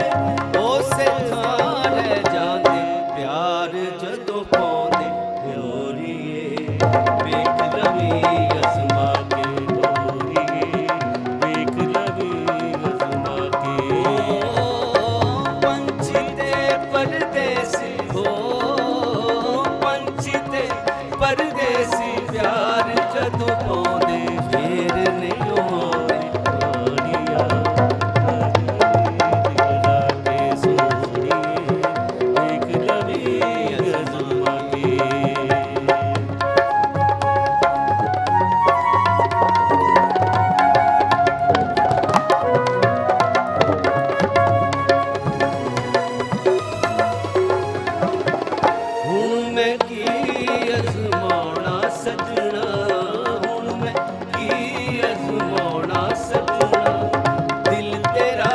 उसे थां रह जांदे, प्यार जदों पाउंदे, गोरीए वेख लवी अज़मा के, गोरीए वेख लवी अज़मा के। पंछी ते परदेसी हो, पंछी ते परदेसी, प्यार जदों पाउंदे फेर नहीं आउंदे, आड़िया दिल लागे, सोहणिए देख लवी अज़मा के। ਹੁਣ ਮੈਂ ਕੀ ਅਜ਼ਮਾਉਣਾ ਸਜਣਾ, ਹੁਣ ਮੈਂ ਕੀ ਅਜ਼ਮਾਉਣਾ ਸਜਣਾ, ਦਿਲ ਤੇਰਾ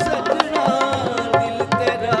ਸਜਣਾ, ਦਿਲ ਤੇਰਾ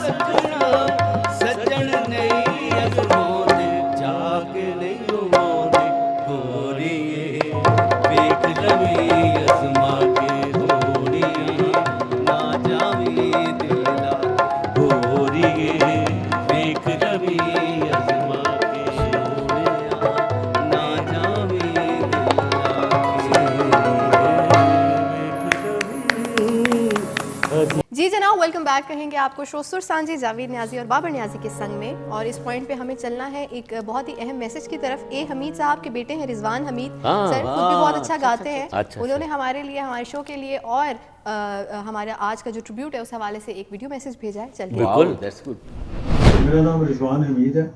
ਸਜਣਾ, ਸਜਣ ਨਹੀਂ ਅਜ਼ਮਾਉਂਦੇ ਜਾਗ ਨਹੀਂ ਆਉਂਦੇ, ਗੋਰੀਏ ਵੇਖ ਲਵੀ ਅਜ਼ਮਾ ਕੇ, ਗੋਰੀਏ ਨਾ ਜਾਵੀ ਦਿਲ ਲਾਗੇ, ਗੋਰੀਏ ਵੇਖ ਲਵੀ ਅਜ਼ਮਾ ਕੇ, ਸੋਹਣਿਆ ਨਾ ਜਾਵੀ ਦਿਲ लागे। जी जनाब, वेलकम बैक कहेंगे आपको शो सुरसांजी जावेद न्याजी और बाबर न्याजी के संग में। और इस पॉइंट पे हमें चलना है एक बहुत ही अहम मैसेज की तरफ। ए हमीद साहब के बेटे हैं रिजवान हमीद हाँ, सर, खुद भी बहुत अच्छा गाते हैं। अच्छा, उन्होंने हमारे लिए, हमारे शो के लिए और हमारे आज का जो ट्रिब्यूट है उस हवाले से एक वीडियो मैसेज भेजा है। चलिए। बिल्कुल। That's good. मेरा नाम रिजवान हमीद है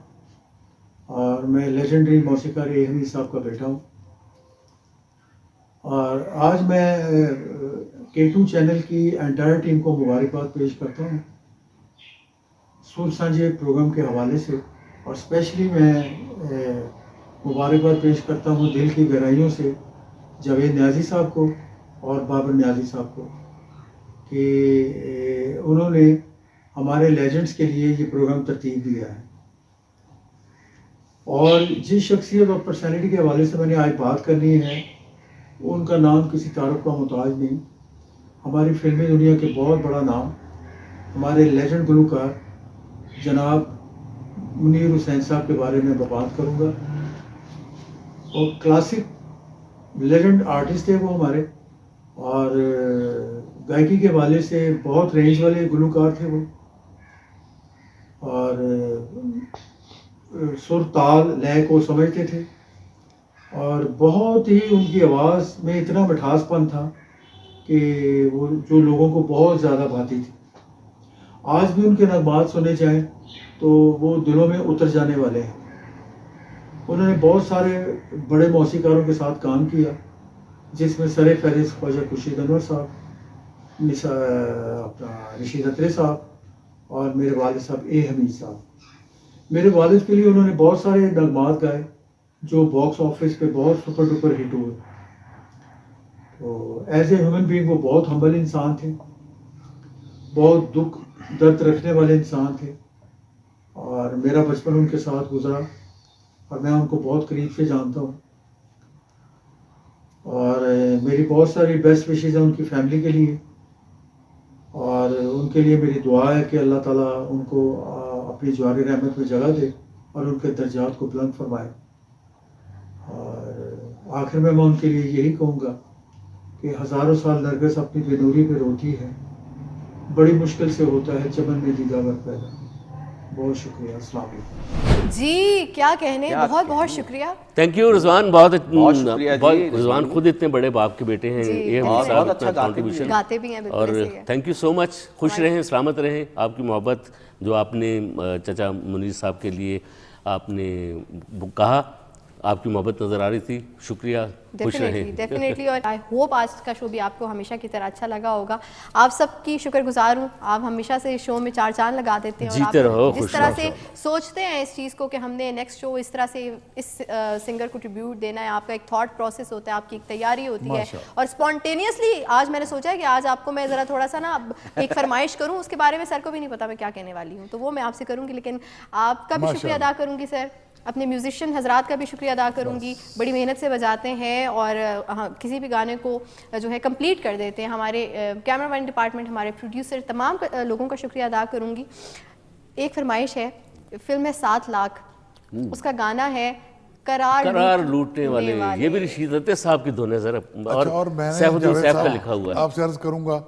और मैं लेजेंडरी मौसीकार ए हमीद साहब का बेटा हूँ। और आज मैं K2 चैनल की एंटायर टीम को मुबारकबाद पेश करता हूँ सुर सांझे प्रोग्राम के हवाले से। और स्पेशली मैं मुबारकबाद पेश करता हूँ दिल की गहराइयों से जावेद न्याजी साहब को और बाबर न्याजी साहब को कि उन्होंने हमारे लेजेंड्स के लिए ये प्रोग्राम तरतीब दिया है। और जिस शख्सियत और पर्सनैलिटी के हवाले से मैंने आज बात करनी है, उनका नाम किसी तारुफ का मोहताज नहीं। हमारी फिल्मी दुनिया के बहुत बड़ा नाम, हमारे लेजेंड गुलूकार जनाब मुनीर हुसैन साहब के बारे में बात करूँगा। और क्लासिक लेजेंड आर्टिस्ट थे वो हमारे, और गायकी के हवाले से बहुत रेंज वाले गुलूकार थे वो, और सुर ताल लय को समझते थे, और बहुत ही उनकी आवाज़ में इतना मिठासपन था कि वो जो लोगों को बहुत ज़्यादा भाती थी। आज भी उनके नगमात सुने जाएं तो वो दिलों में उतर जाने वाले हैं। उन्होंने बहुत सारे बड़े मौसीकारों के साथ काम किया, जिसमें सर फहरिस्त ख्वाजा खुर्शीद अनवर साहब, रशीद अत्रे साहब और मेरे वालिद साहब ए हमीद साहब। मेरे वालिद के लिए उन्होंने बहुत सारे नगमात गाए जो बॉक्स ऑफिस पे बहुत सुपर डुपर हिट हुए। तो एज ए ह्यूमन बीइंग वो बहुत हम्बल इंसान थे, बहुत दुख दर्द रखने वाले इंसान थे, और मेरा बचपन उनके साथ गुजरा और मैं उनको बहुत करीब से जानता हूँ। और मेरी बहुत सारी बेस्ट विशेज़ हैं उनकी फैमिली के लिए, और उनके लिए मेरी दुआ है कि अल्लाह ताला उनको अपनी जवारी रहमत में जगह दे और उनके दर्जात को बुलंद फरमाए। और आखिर में मैं उनके लिए यही कहूँगा कि हज़ारों साल नरगिस अपनी बेनूरी पे रोती है, बड़ी मुश्किल से होता है चमन में दीदावर पैदा। बहुत शुक्रिया, अस्सलाम वालेकुम। जी क्या कहने, बहुत बहुत शुक्रिया। थैंक यू रिजवान, बहुत शुक्रिया बहुत जी। रिजवान खुद इतने बड़े बाप के बेटे हैं, जी, ये बहुत साहब अच्छा इतना गाते भी contribution। गाते भी हैं, बिल्कुल और ऐसे ही है। Thank you so much. खुश रहें, सलामत रहें। आपकी मोहब्बत जो आपने चचा मुनीर साहब के लिए आपने कहा, आपकी मोहब्बत नज़र आ रही थी। शुक्रिया, खुश रहें। डेफिनेटली। और आई होप आज का शो भी आपको हमेशा की तरह अच्छा लगा होगा। आप सबकी शुक्रगुजार हूँ, आप हमेशा से शो में चार चांद लगा देते हैं, और जीते आप रहो, जिस खुश तरह रहो। से सोचते हैं इस चीज़ को कि हमने नेक्स्ट शो इस तरह से इस सिंगर को ट्रिब्यूट देना है। आपका एक थॉट प्रोसेस होता है, आपकी एक तैयारी होती है, और स्पॉन्टेनियसली आज मैंने सोचा है कि आज आपको मैं ज़रा थोड़ा सा ना एक फरमाइश करूँ, उसके बारे में सर को भी नहीं पता मैं क्या कहने वाली हूँ, तो वो मैं आपसे करूँगी। लेकिन आपका भी शुक्रिया अदा करूँगी सर, अपने म्यूजिशियन हजरात का भी शुक्रिया अदा करूँगी। बड़ी मेहनत से बजाते हैं और किसी भी गाने को जो है कंप्लीट कर देते हैं। हमारे कैमरामैन डिपार्टमेंट, हमारे प्रोड्यूसर, तमाम लोगों का शुक्रिया अदा करूँगी। एक फरमाइश है, फिल्म है 7 लाख, उसका गाना है करार लूटने वाले। ये भी रशीद अत्रे साहब की धुन है सर, अच्छा, और मैंने सैफुद्दीन जावेद सैफ का साहब, लिखा हुआ है। आपसे अर्ज करूंगा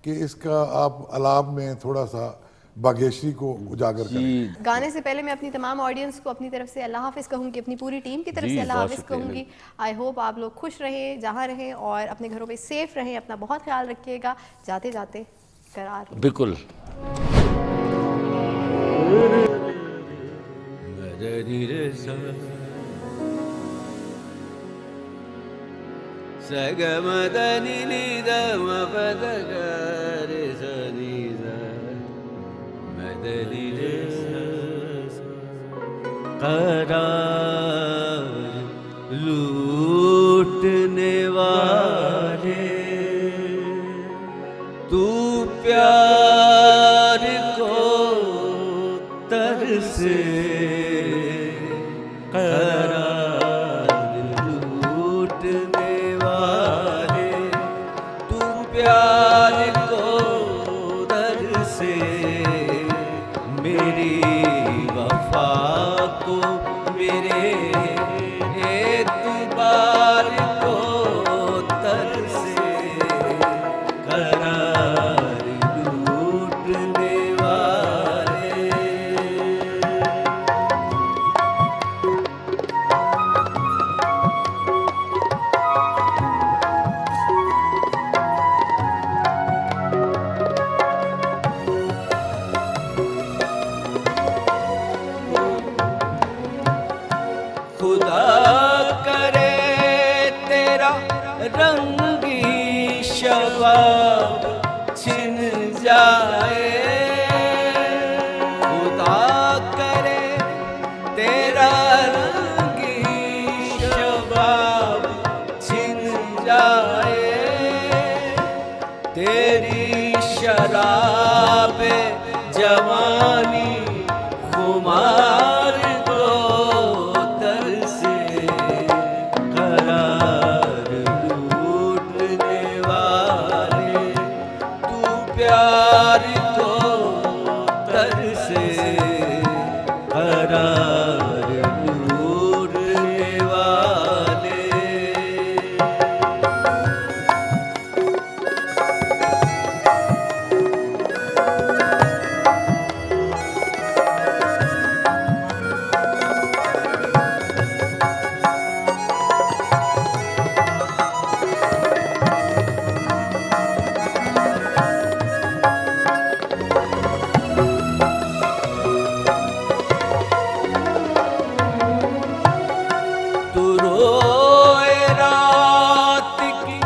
कि इसका आप अलाप में थोड़ा सा बागेश्री को उजागर करें। गाने से पहले मैं अपनी तमाम ऑडियंस को अपनी तरफ से अल्लाह हाफिज़ कहूँगी, अपनी पूरी टीम की तरफ जी, से अल्लाह बहुत हाफिज़ शुक्रिया। कहूँगी। आई होप आप लोग खुश रहें, जहाँ रहें, और अपने घरों पे सेफ रहें। अपना बहुत ख्याल रखिएगा। जाते जाते करार। बिल्कुल। सगमदनि निदम पदगरे सनिद मदनि रे करार लूटने वाले तू प्यार को तरसे करार लूटने वाले तू प्यार को तरसे मेरी वफा को मेरे एतबार को तरसे करार लूटने वाले। खुदा करे तेरा रंगी शबाब छिन जाए, खुदा करे तेरा रंगी शबाब छिन जाए, तेरी शराब जवानी खुमार को तरसे करार लूटने वाले तू प्यार को तरसे करार लूटने वाले। तू रोए रात की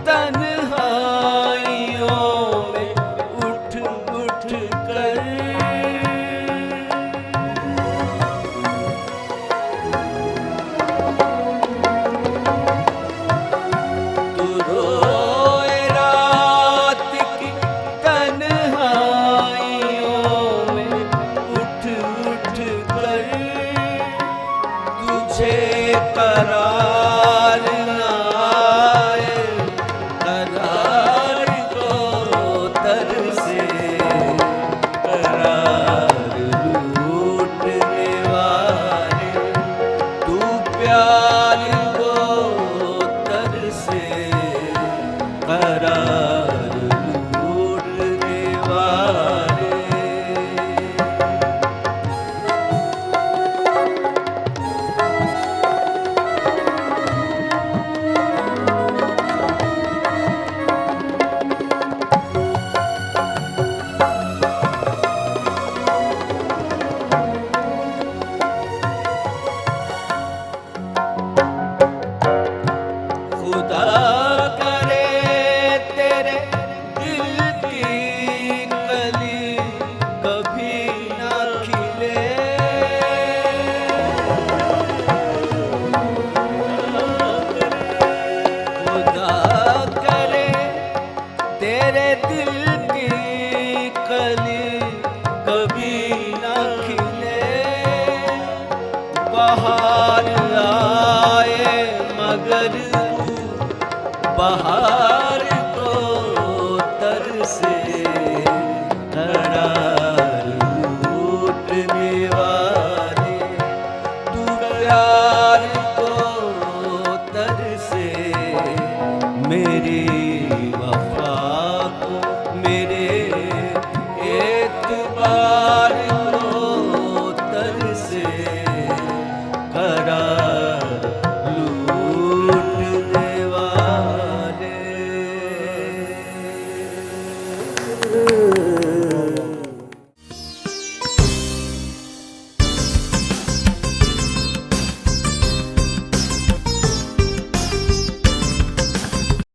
तन्हाइयों में उठ उठ कर, तू रोए रात की तन्हाइयों में उठ उठ कर, तुझे करार ना आए करार को तरसे करार लूटने वाले तू प्यार को तरसे करार लूटने वाले। खुदा करे तेरे